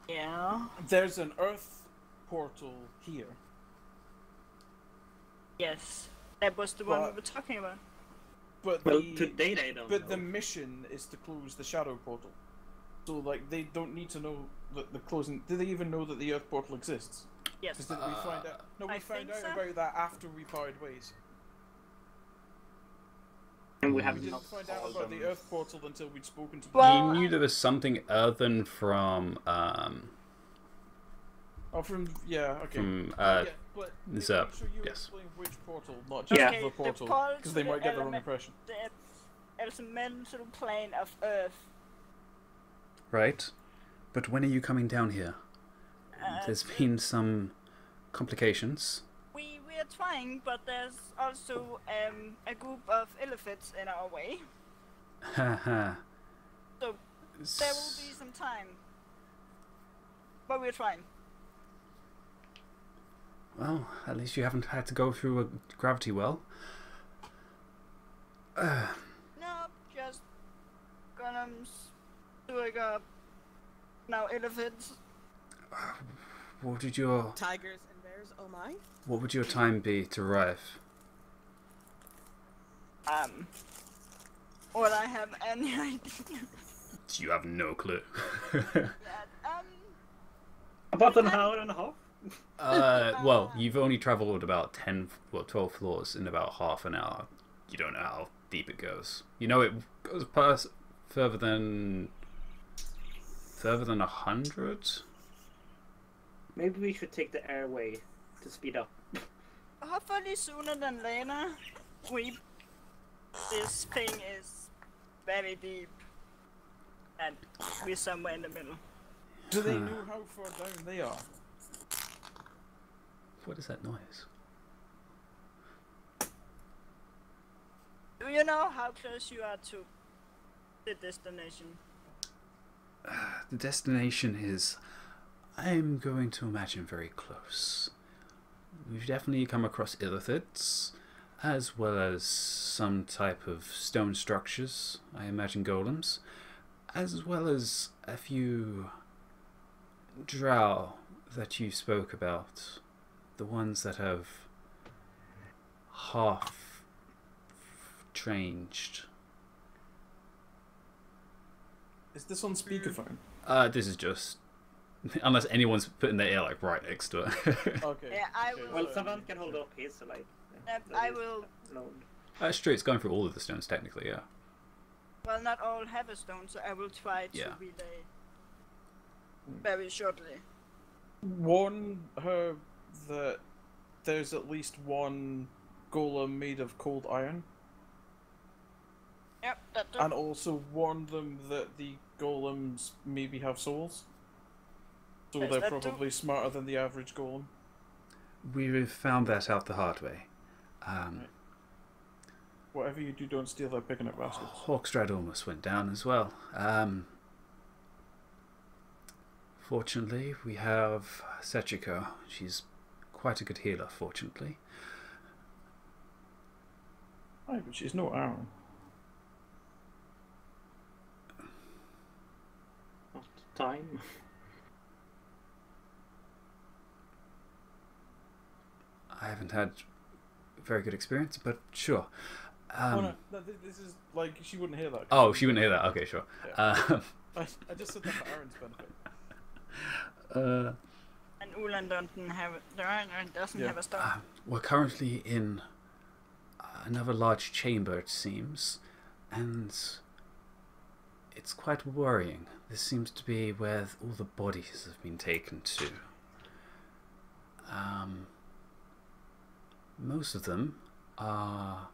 Yeah. There's an Earth portal here. Yes, that was the one we But- were talking about. But Well, the today they don't but know. the mission is to close the shadow portal. So like they don't need to know that the closing. Do they even know that the Earth portal exists? Yes. Because did we find out? No, we I found think out so. about that after we parted ways. And we We haven't didn't find out told about them. the Earth portal until we'd spoken to. Well, You knew there was something Earthen from From yeah, okay. uh, Yeah, but Zerp, make sure you yes. explain which portal, not just Yeah. Okay, the the portal, portal because to they the might get the wrong element- impression. the elemental plane of Earth. right? But when are you coming down here? There's been some complications. We are trying, but there's also a group of elephants in our way. Haha. So there will be some time. But we're trying. Well, at least you haven't had to go through a gravity well. No, just golems, doing up. Now elephants. What would your Tigers and bears, oh my. time be to arrive? Would I have any idea? You have no clue. That, About an hour and a half. Well, you've only travelled about 12 floors in about half an hour. You don't know how deep it goes. You know it goes past further than 100. Maybe we should take the airway to speed up. Hopefully sooner than later. This thing is very deep, and we're somewhere in the middle. Do they know how far down they are? What is that noise? Do you know how close you are to the destination? The destination is, I'm going to imagine, very close. We've definitely come across illithids, as well as some type of stone structures, I imagine golems, as well as a few drow that you spoke about, the ones that have half changed. Is this on speakerphone? This is just, unless anyone's putting their ear like right next to it. Okay. Yeah, I will. Well, someone can hold up his like. I will. Load. That's true. It's going through all of the stones technically. Yeah. Well, not all have a stone, so I will try to Yeah. relay very shortly. Warn her that there's at least one golem made of cold iron, Yep, that and also warn them that the golems maybe have souls. So Yes, they're that too. probably smarter than the average golem. We've found that out the hard way. Whatever you do, don't steal their picnic baskets. Hawkstrad almost went down as well. Fortunately, we have Sechiko. She's quite a good healer, fortunately. Aye, but she's no Aaron. Not time. I haven't had a very good experience, but sure. Oh, no, this is like she wouldn't hear that. Oh, she wouldn't hear that. Okay, sure. Yeah. I just said that for Aaron's benefit. And Ulan doesn't have a stone. We're currently in another large chamber, it seems, and it's quite worrying. This seems to be where all the bodies have been taken to. Most of them are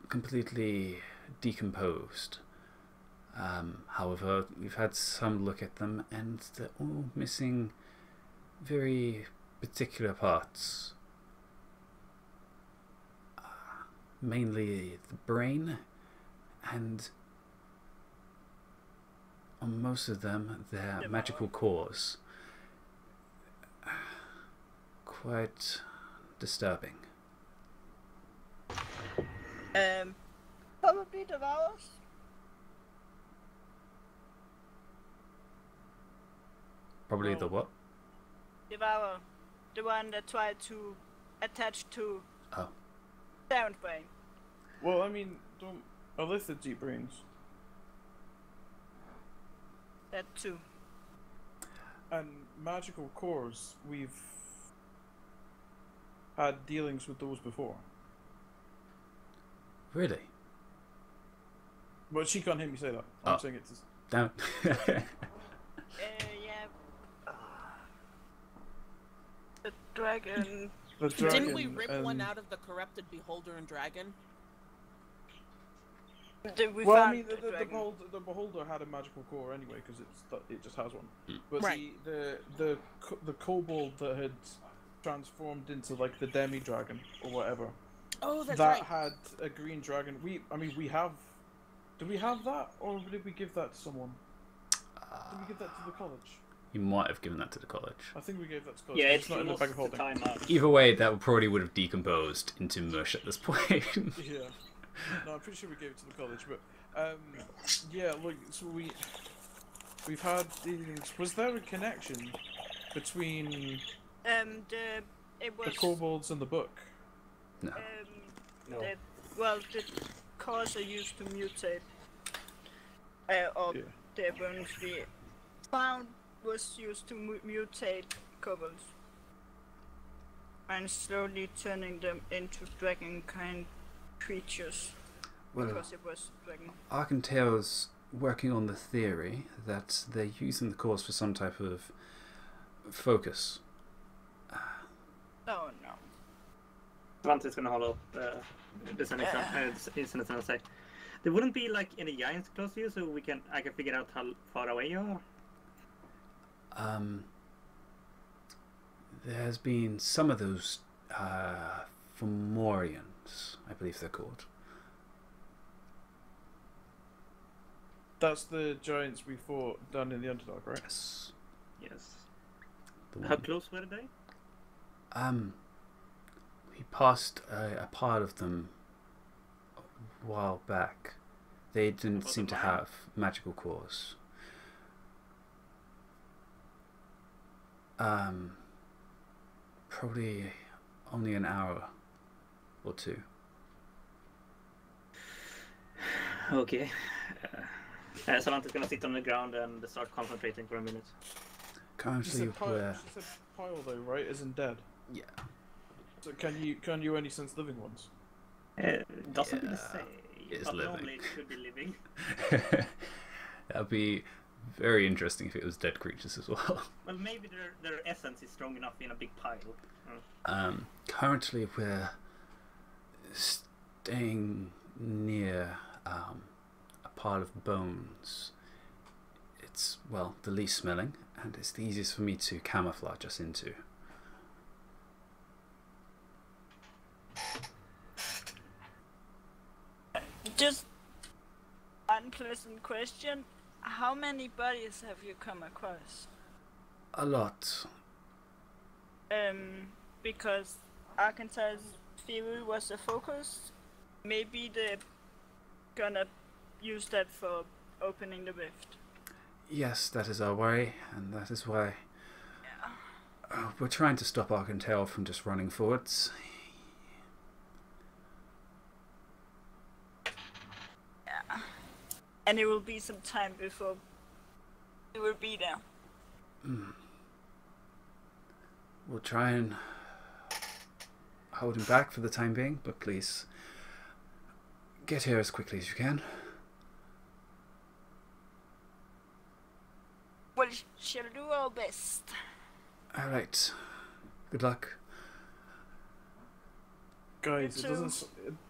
completely decomposed. However, we've had some look at them, and they're all missing very particular parts. Mainly the brain, and on most of them, their magical cores. Quite disturbing. Probably devours. Probably the what? Devour. The one that tried to attach to Oh. Darren's brain. Well, I mean, don't illithids eat brains? That too. And magical cores, we've had dealings with those before. Really? But she can't hear me say that. I'm Oh. saying it's... Damn. Yeah. The dragon. The dragon Didn't we rip and... one out of the corrupted beholder and dragon? We Well, I found mean, the dragon. the beholder had a magical core anyway, because it just has one. Mm. But Right. the kobold that had transformed into like the demi dragon or whatever, Oh, that's that right. had a green dragon. We have. Did we have that, or did we give that to someone? Did we give that to the college? You might have given that to the college. I think we gave that to college. Yeah, it's it's not in the almost bag of the holding. time up. Either way, that probably would have decomposed into mush at this point. Yeah. No, I'm pretty sure we gave it to the college, but yeah. Look, so we've had dealings. Was there a connection between It was the kobolds and the book? No. No. the cores are used to mutate. Or Yeah. they won't be found was used to mutate kobolds and slowly turning them into dragon-kind creatures. Well, Because it was dragon. Arcantale's working on the theory that they're using the cores for some type of focus. Oh no. Vante's gonna hold up this incident and say, there wouldn't be like any giants close to you, so I can figure out how far away you are. There's been some of those Fomorians, I believe they're called. That's the giants we fought down in the Underdark, right? Yes. Yes. The How one. close were they? We passed a part of them a while back. They didn't About seem the to mine? have magical cores. Probably only an hour or two. Okay. Savante's gonna sit on the ground and start concentrating for a minute. Currently, we're She said pile though, right? Isn't dead. yeah. So can you only sense living ones? Doesn't really Yeah, say, it's but living. normally it should be living. That'd be very interesting if it was dead creatures as well. Well, maybe their essence is strong enough in a big pile. Currently, we're staying near a pile of bones. It's, well, the least smelling, and it's the easiest for me to camouflage us into. Just unpleasant question. How many bodies have you come across? A lot. Because Arkansas's theory was the focus. Maybe they're gonna use that for opening the rift. Yes, that is our worry, and that is why we're trying to stop Arcantale from just running forwards. Yeah. And it will be some time before it will be there. We'll try and hold him back for the time being, but please get here as quickly as you can. Well, shall do our best. Alright. Good luck. Guys, You too.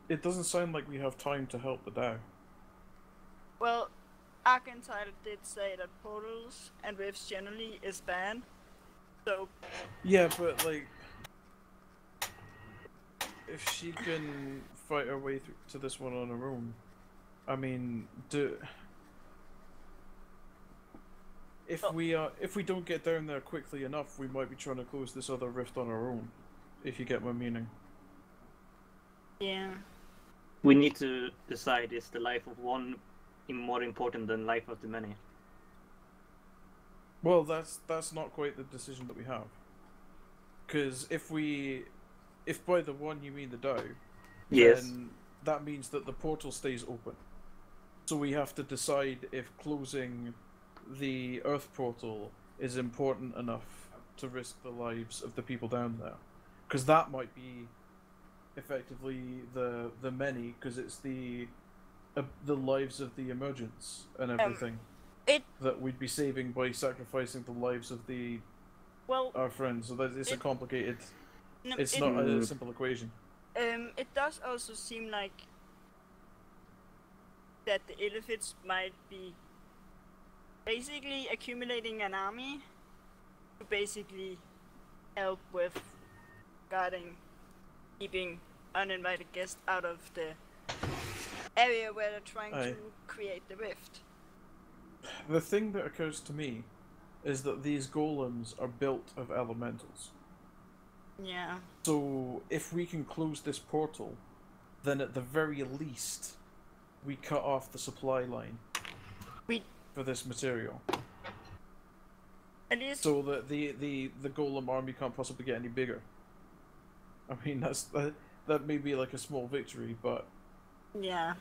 it doesn't sound like we have time to help the Dow. Well, Arkansas did say that portals and rifts generally is banned. So, Yeah, but like, if she can fight her way through to this one on her own, I mean, if we don't get down there quickly enough, we might be trying to close this other rift on our own. If you get my meaning. yeah. We need to decide, is the life of one more important than life of the many? Well, that's not quite the decision that we have. Because if by the one you mean the Dow, Yes. then that means that the portal stays open. So we have to decide if closing the Earth portal is important enough to risk the lives of the people down there. Because that might be effectively the many, because it's the lives of the emergents and everything that we'd be saving by sacrificing the lives of our friends. So that it's a complicated. No, It's not a simple equation. It does also seem like that the Illithids might be basically accumulating an army to basically help with guarding, keeping uninvited guests out of the area where they're trying to create the rift. The thing that occurs to me is that these golems are built of elementals. Yeah. So if we can close this portal, then at the very least, we cut off the supply line for this material. At least. So that the golem army can't possibly get any bigger. I mean, that may be like a small victory, but Yeah.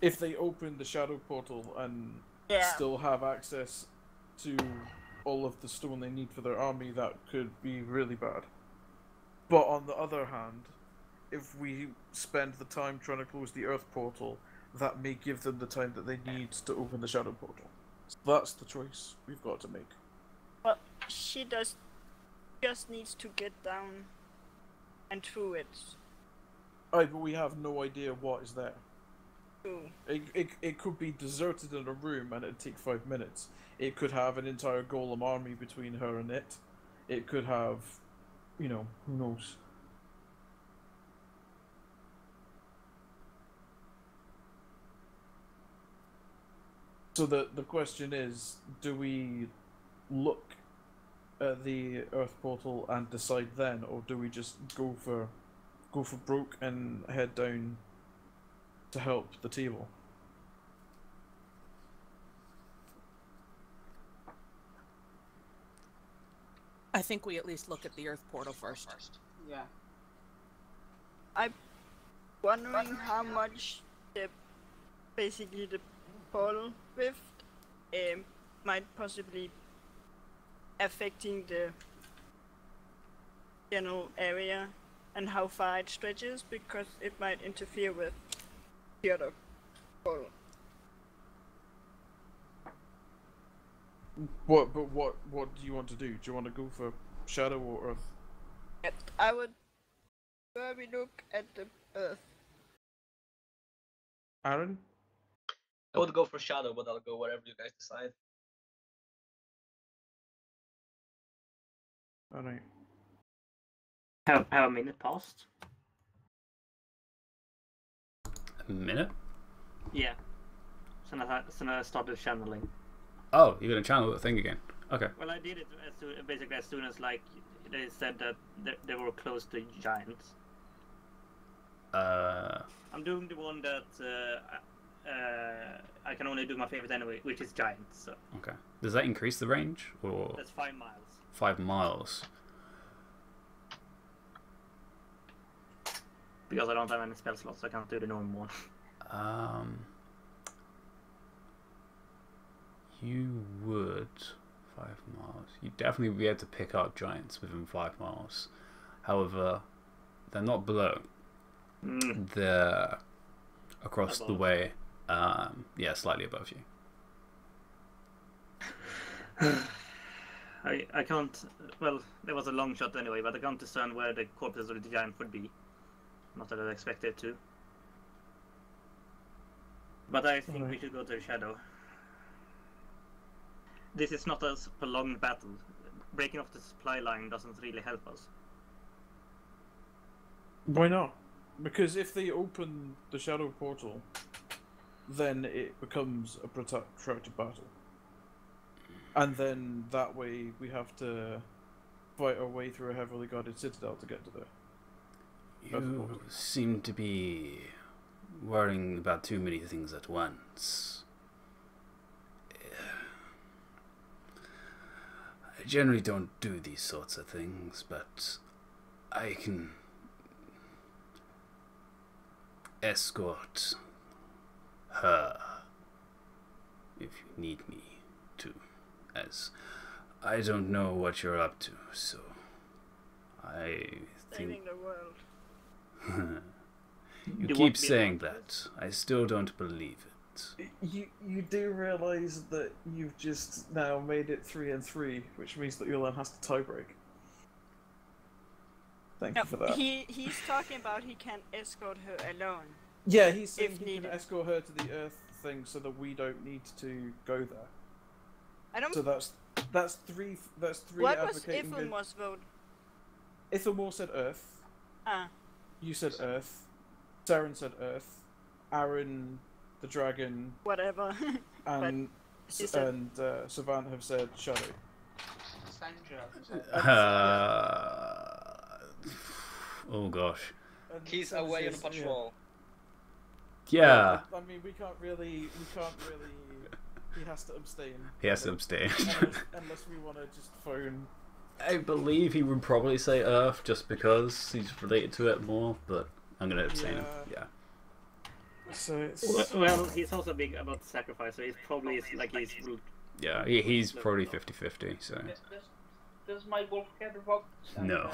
if they open the shadow portal and Yeah. still have access to all of the stone they need for their army, that could be really bad. But on the other hand, if we spend the time trying to close the Earth portal, that may give them the time that they need to open the Shadow portal. So that's the choice we've got to make. Well, she just needs to get down and through it. Aye, but we have no idea what is there. Ooh. It could be deserted in a room and it'd take 5 minutes. It could have an entire golem army between her and it. It could have, you know, who knows. So the question is, do we look at the Earth portal and decide then, or do we just go for broke and head down to help the table? I think we at least look at the Earth portal first. Yeah. I'm wondering how much basically the portal rift might possibly affecting the general area and how far it stretches, because it might interfere with the other portal. What do you want to do? Do you want to go for Shadow or Earth? I would probably look at the Earth. Aaron? I would go for Shadow, but I'll go wherever you guys decide. Alright. Have a minute passed? A minute? Yeah. So now I started channeling. Oh, you're gonna channel the thing again. Okay. Well, I did it basically as soon as like they said that they were close to giants. I'm doing the one that I can only do my favorite anyway, which is giants. So Okay. Does that increase the range, or that's 5 miles. 5 miles? Because I don't have any spell slots, I can't do the normal one. You would 5 miles. You'd definitely be able to pick up giants within 5 miles. However, they're not below. They're across the way. Yeah, slightly above you. I can't. Well, there was a long shot anyway, but I can't discern where the corpses of the giant would be. Not that I expected to. But I think we should go to the Shadow. This is not a prolonged battle. Breaking off the supply line doesn't really help us. Why not? Because if they open the Shadow portal, then it becomes a protracted battle. And then that way we have to fight our way through a heavily guarded citadel to get to there. You seem to be worrying about too many things at once. I generally don't do these sorts of things, but I can escort her if you need me to, as I don't know what you're up to, so I Saving think the world. you You keep won't be saying able to. that. I still don't believe it. You do realise that you've just now made it 3-3, which means that Ulan has to tiebreak. Thank No, you for that. he's talking about he can escort her alone. Yeah, he's saying if he needed. can escort her to the Earth thing so that we don't need to go there. I don't. So that's three What was advocating. Ithelmore's vote? Ithelmore said Earth. Ah, You said Earth. Saren said Earth. Aaron, the dragon, whatever. and he said- Savant have said Shadow. Oh gosh. And He's Sans away on is- patrol. Yeah, I mean, we can't really. He has to abstain. he has to abstain. Unless we want to just phone. I believe he would probably say Earth just because he's related to it more, but I'm gonna abstain. Yeah. Yeah. So it's. Well, he's also big about sacrifice, so he's probably he's Yeah, he's probably 50-50, so... Does my wolf get a vote? No.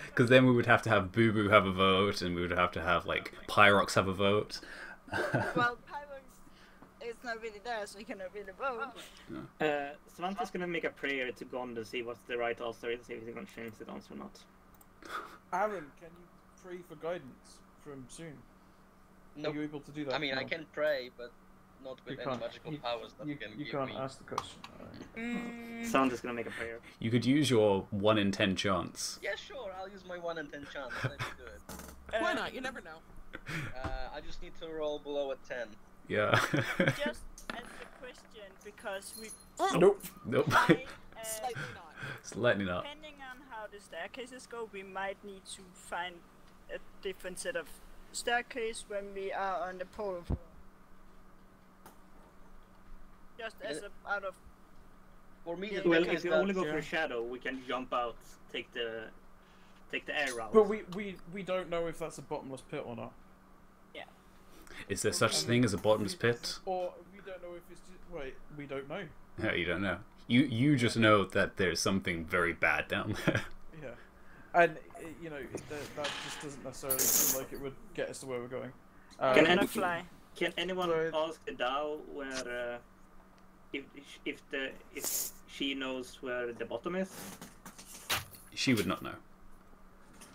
Because then we would have to have Boo Boo have a vote, and we would have to have, like, Pyrox have a vote. Well, Pyrox is not really there, so he cannot really vote. Samantha's gonna make a prayer to Gond and see what's the right answer is, see if he's gonna change the answer or not. Aaron, can you pray for guidance from soon? No. Are you able to do that? I mean, I No. can pray, but not with You any can't. magical powers that you can You give can't me. ask the question. Alright. Samantha's gonna make a prayer. You could use your 1 in 10 chance. Yeah, sure, I'll use my 1 in 10 chance. Let me do it. Why not? You never know. I just need to roll below a 10. Yeah. Just as a question, because we Nope. Nope. might, Slightly not. Slightly not. depending on how the staircases go, we might need to find a different set of staircase when we are on the portal floor. Just as a, out of For me, Yeah, the Well, thing if is you that only go for a shadow, we can jump out, take the air route. But we don't know if that's a bottomless pit or not. Is there such thing as a bottomless pit? Or we don't know if it's just... Wait, we don't know. Yeah, you don't know. You just know that there's something very bad down there. Yeah. And, you know, that just doesn't necessarily seem like it would get us to where we're going. Can fly. Can anyone Right. ask the Dao where if she knows where the bottom is? She would not know.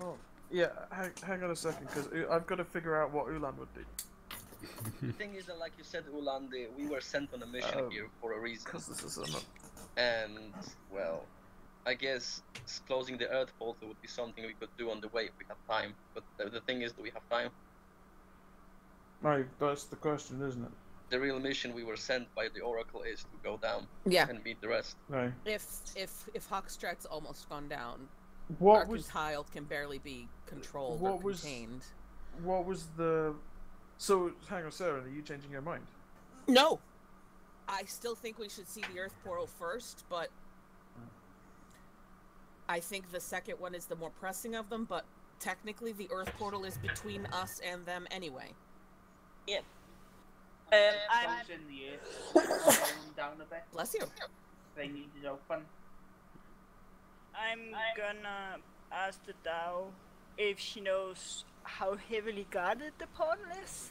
Oh, yeah, hang on a second, because I've got to figure out what Ulan would do. The thing is that, like you said, Ulandi, we were sent on a mission here for a reason. Because this is a... And, well, I guess closing the Earth portal would be something we could do on the way if we have time. But the thing is, do we have time? No, that's the question, isn't it? The real mission we were sent by the Oracle is to go down Yeah. and meet the rest. No. If Hockstrat's almost gone down, What was... Arcantile can barely be controlled What or was- contained. What was the... So, hang on, Sarah, are you changing your mind? No! I still think we should see the Earth portal first, but I think the second one is the more pressing of them, but technically the Earth portal is between us and them anyway. I'm Those in the earth, slow them down a bit. Bless you. They need it open. gonna ask the Dao if she knows how heavily guarded the portal is.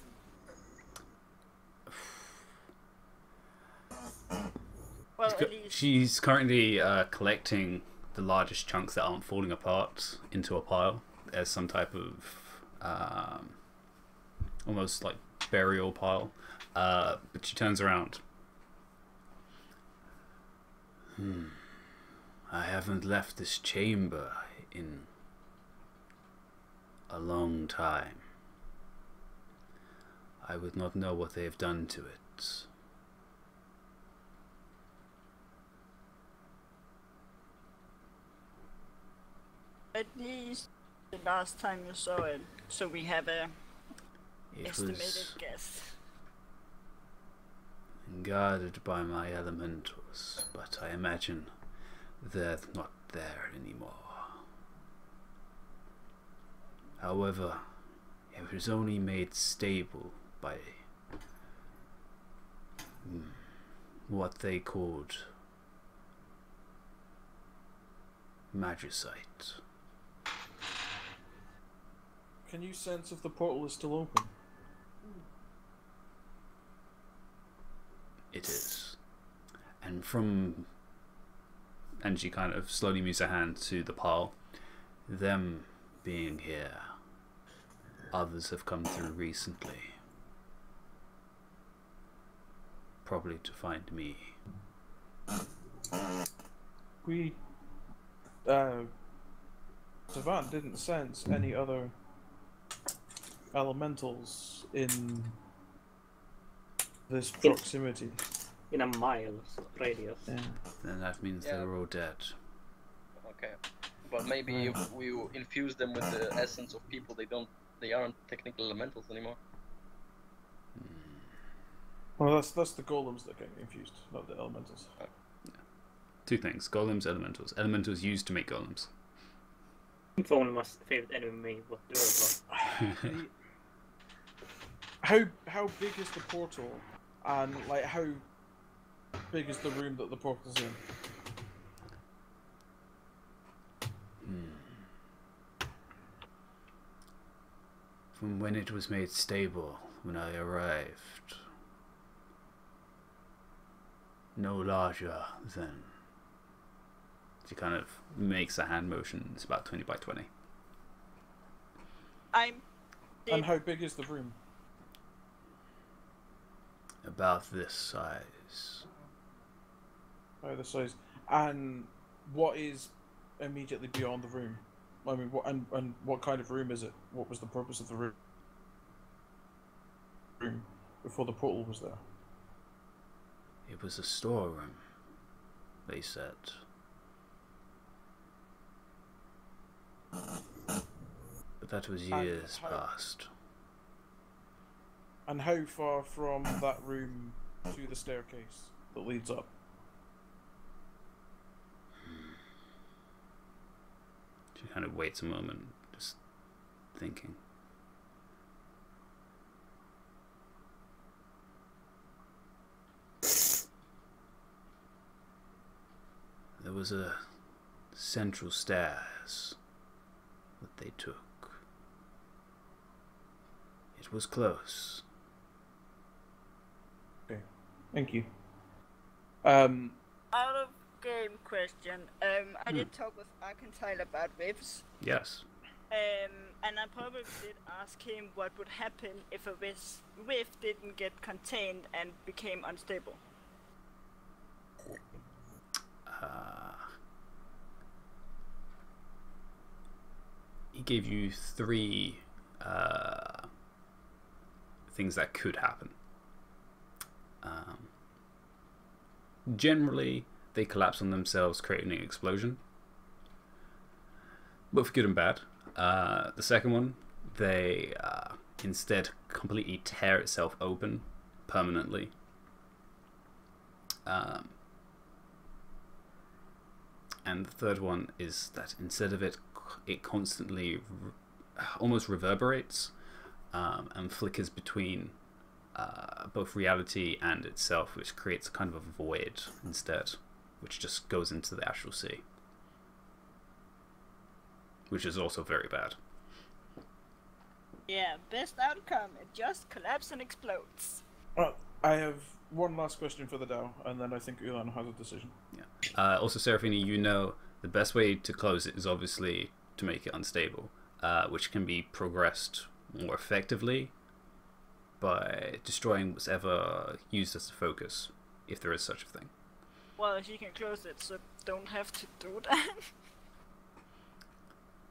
Well, at least She's currently collecting the largest chunks that aren't falling apart into a pile as some type of almost like burial pile. But she turns around. I haven't left this chamber in a long time. I would not know what they have done to it. at least the last time you saw it, so we have a It estimated was guess. guarded by my elementals, but I imagine they're not there anymore. However, it was only made stable by what they called magicite. Can you sense if the portal is still open? It is. And she kind of slowly moves her hand to the pile. Them being here, others have come through recently. Probably to find me. We... Savant didn't sense any other elementals in this proximity. In a mile radius. Yeah. Then that means Yeah. they're all dead. Okay. But maybe if we infuse them with the essence of people, they aren't technical elementals anymore. Well, that's the golems that get infused, not the elementals. Two things: golems, elementals. Elementals used to make golems. If only my favorite enemy what the was. How big is the portal, and like how big is the room that the portal's in? From when it was made stable, when I arrived. No larger than... She kind of makes a hand motion. It's about 20 by 20. And how big is the room? About this size. By the size. And what is immediately beyond the room? I mean, and what kind of room is it? What was the purpose of the room before the portal was there? It was a storeroom, they said. But that was years past. And how far from that room to the staircase that leads up? She kind of waits a moment, just thinking. There was a central stairs that they took. It was close. Okay, thank you. Out of game question. I did talk with Argentile about rifts. Yes. And I probably did ask him what would happen if a rift didn't get contained and became unstable. He gave you 3 things that could happen. Generally, they collapse on themselves, creating an explosion. Both good and bad. The second one, they instead completely tear itself open permanently. And the third one is that instead of it constantly almost reverberates and flickers between both reality and itself, which creates a kind of a void instead, which just goes into the actual sea, which is also very bad. Yeah, best outcome, it just collapses and explodes. I have one last question for the DAO, and then I think Ulan has a decision. Yeah. Also, Seraphini, you know the best way to close it is obviously to make it unstable, which can be progressed more effectively by destroying whatever used as a focus, if there is such a thing. Well, if you can close it, so don't have to do that.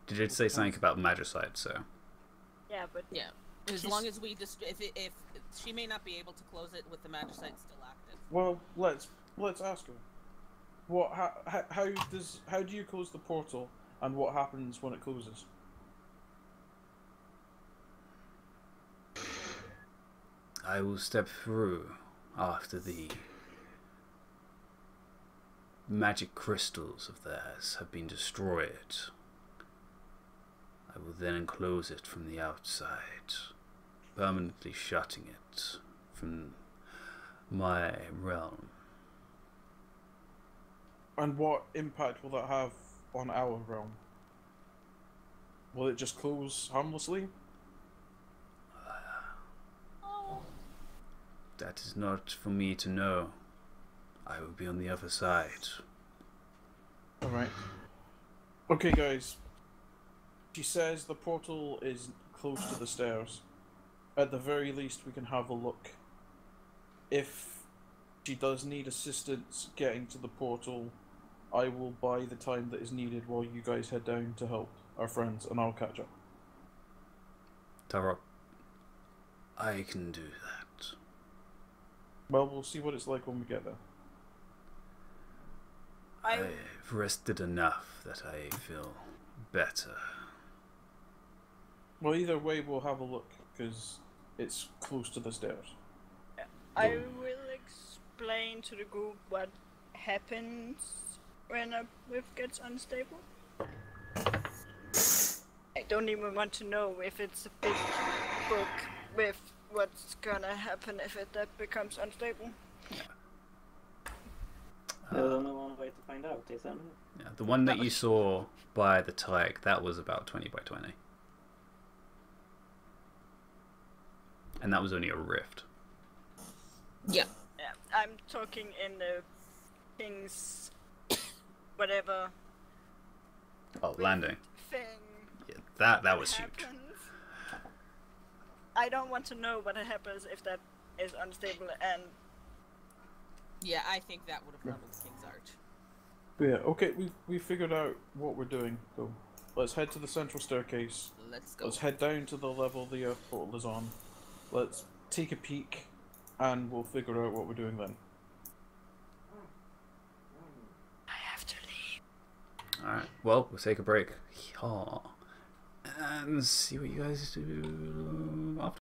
Did it say something about magicite, so... Yeah, but... Yeah. As long as we just... If she may not be able to close it with the magicite still active. Well, let's ask her. How do you close the portal, and what happens when it closes? I will step through after the magic crystals of theirs have been destroyed. I will then enclose it from the outside, permanently shutting it from my realm. And what impact will that have on our realm? Will it just close harmlessly? That is not for me to know. I will be on the other side. Alright. Okay, guys. She says the portal is close to the stairs. At the very least, we can have a look. If she does need assistance getting to the portal, I will buy the time that is needed while you guys head down to help our friends, and I'll catch up. Terra, I can do that. Well, we'll see what it's like when we get there. I've rested enough that I feel better. Well, either way, we'll have a look, because it's close to the stairs. I will explain to the group what happens when a rift gets unstable. I don't even want to know if it's a big book with what's gonna happen if that becomes unstable. There's only one way to find out, isn't it? Yeah, the one that you saw by the tag, that was about 20 by 20. And that was only a rift. Yeah. Yeah, I'm talking in the King's whatever Oh, landing. thing. Yeah, that was huge. happens. I don't want to know what happens if that is unstable and Yeah, I think that would have leveled King's Arch. But yeah, okay, we figured out what we're doing. So let's head to the central staircase. Let's go. Let's head down to the level the earth portal is on. Let's take a peek, and we'll figure out what we're doing then. I have to leave. Alright, well, we'll take a break. Yeah. And see what you guys do after.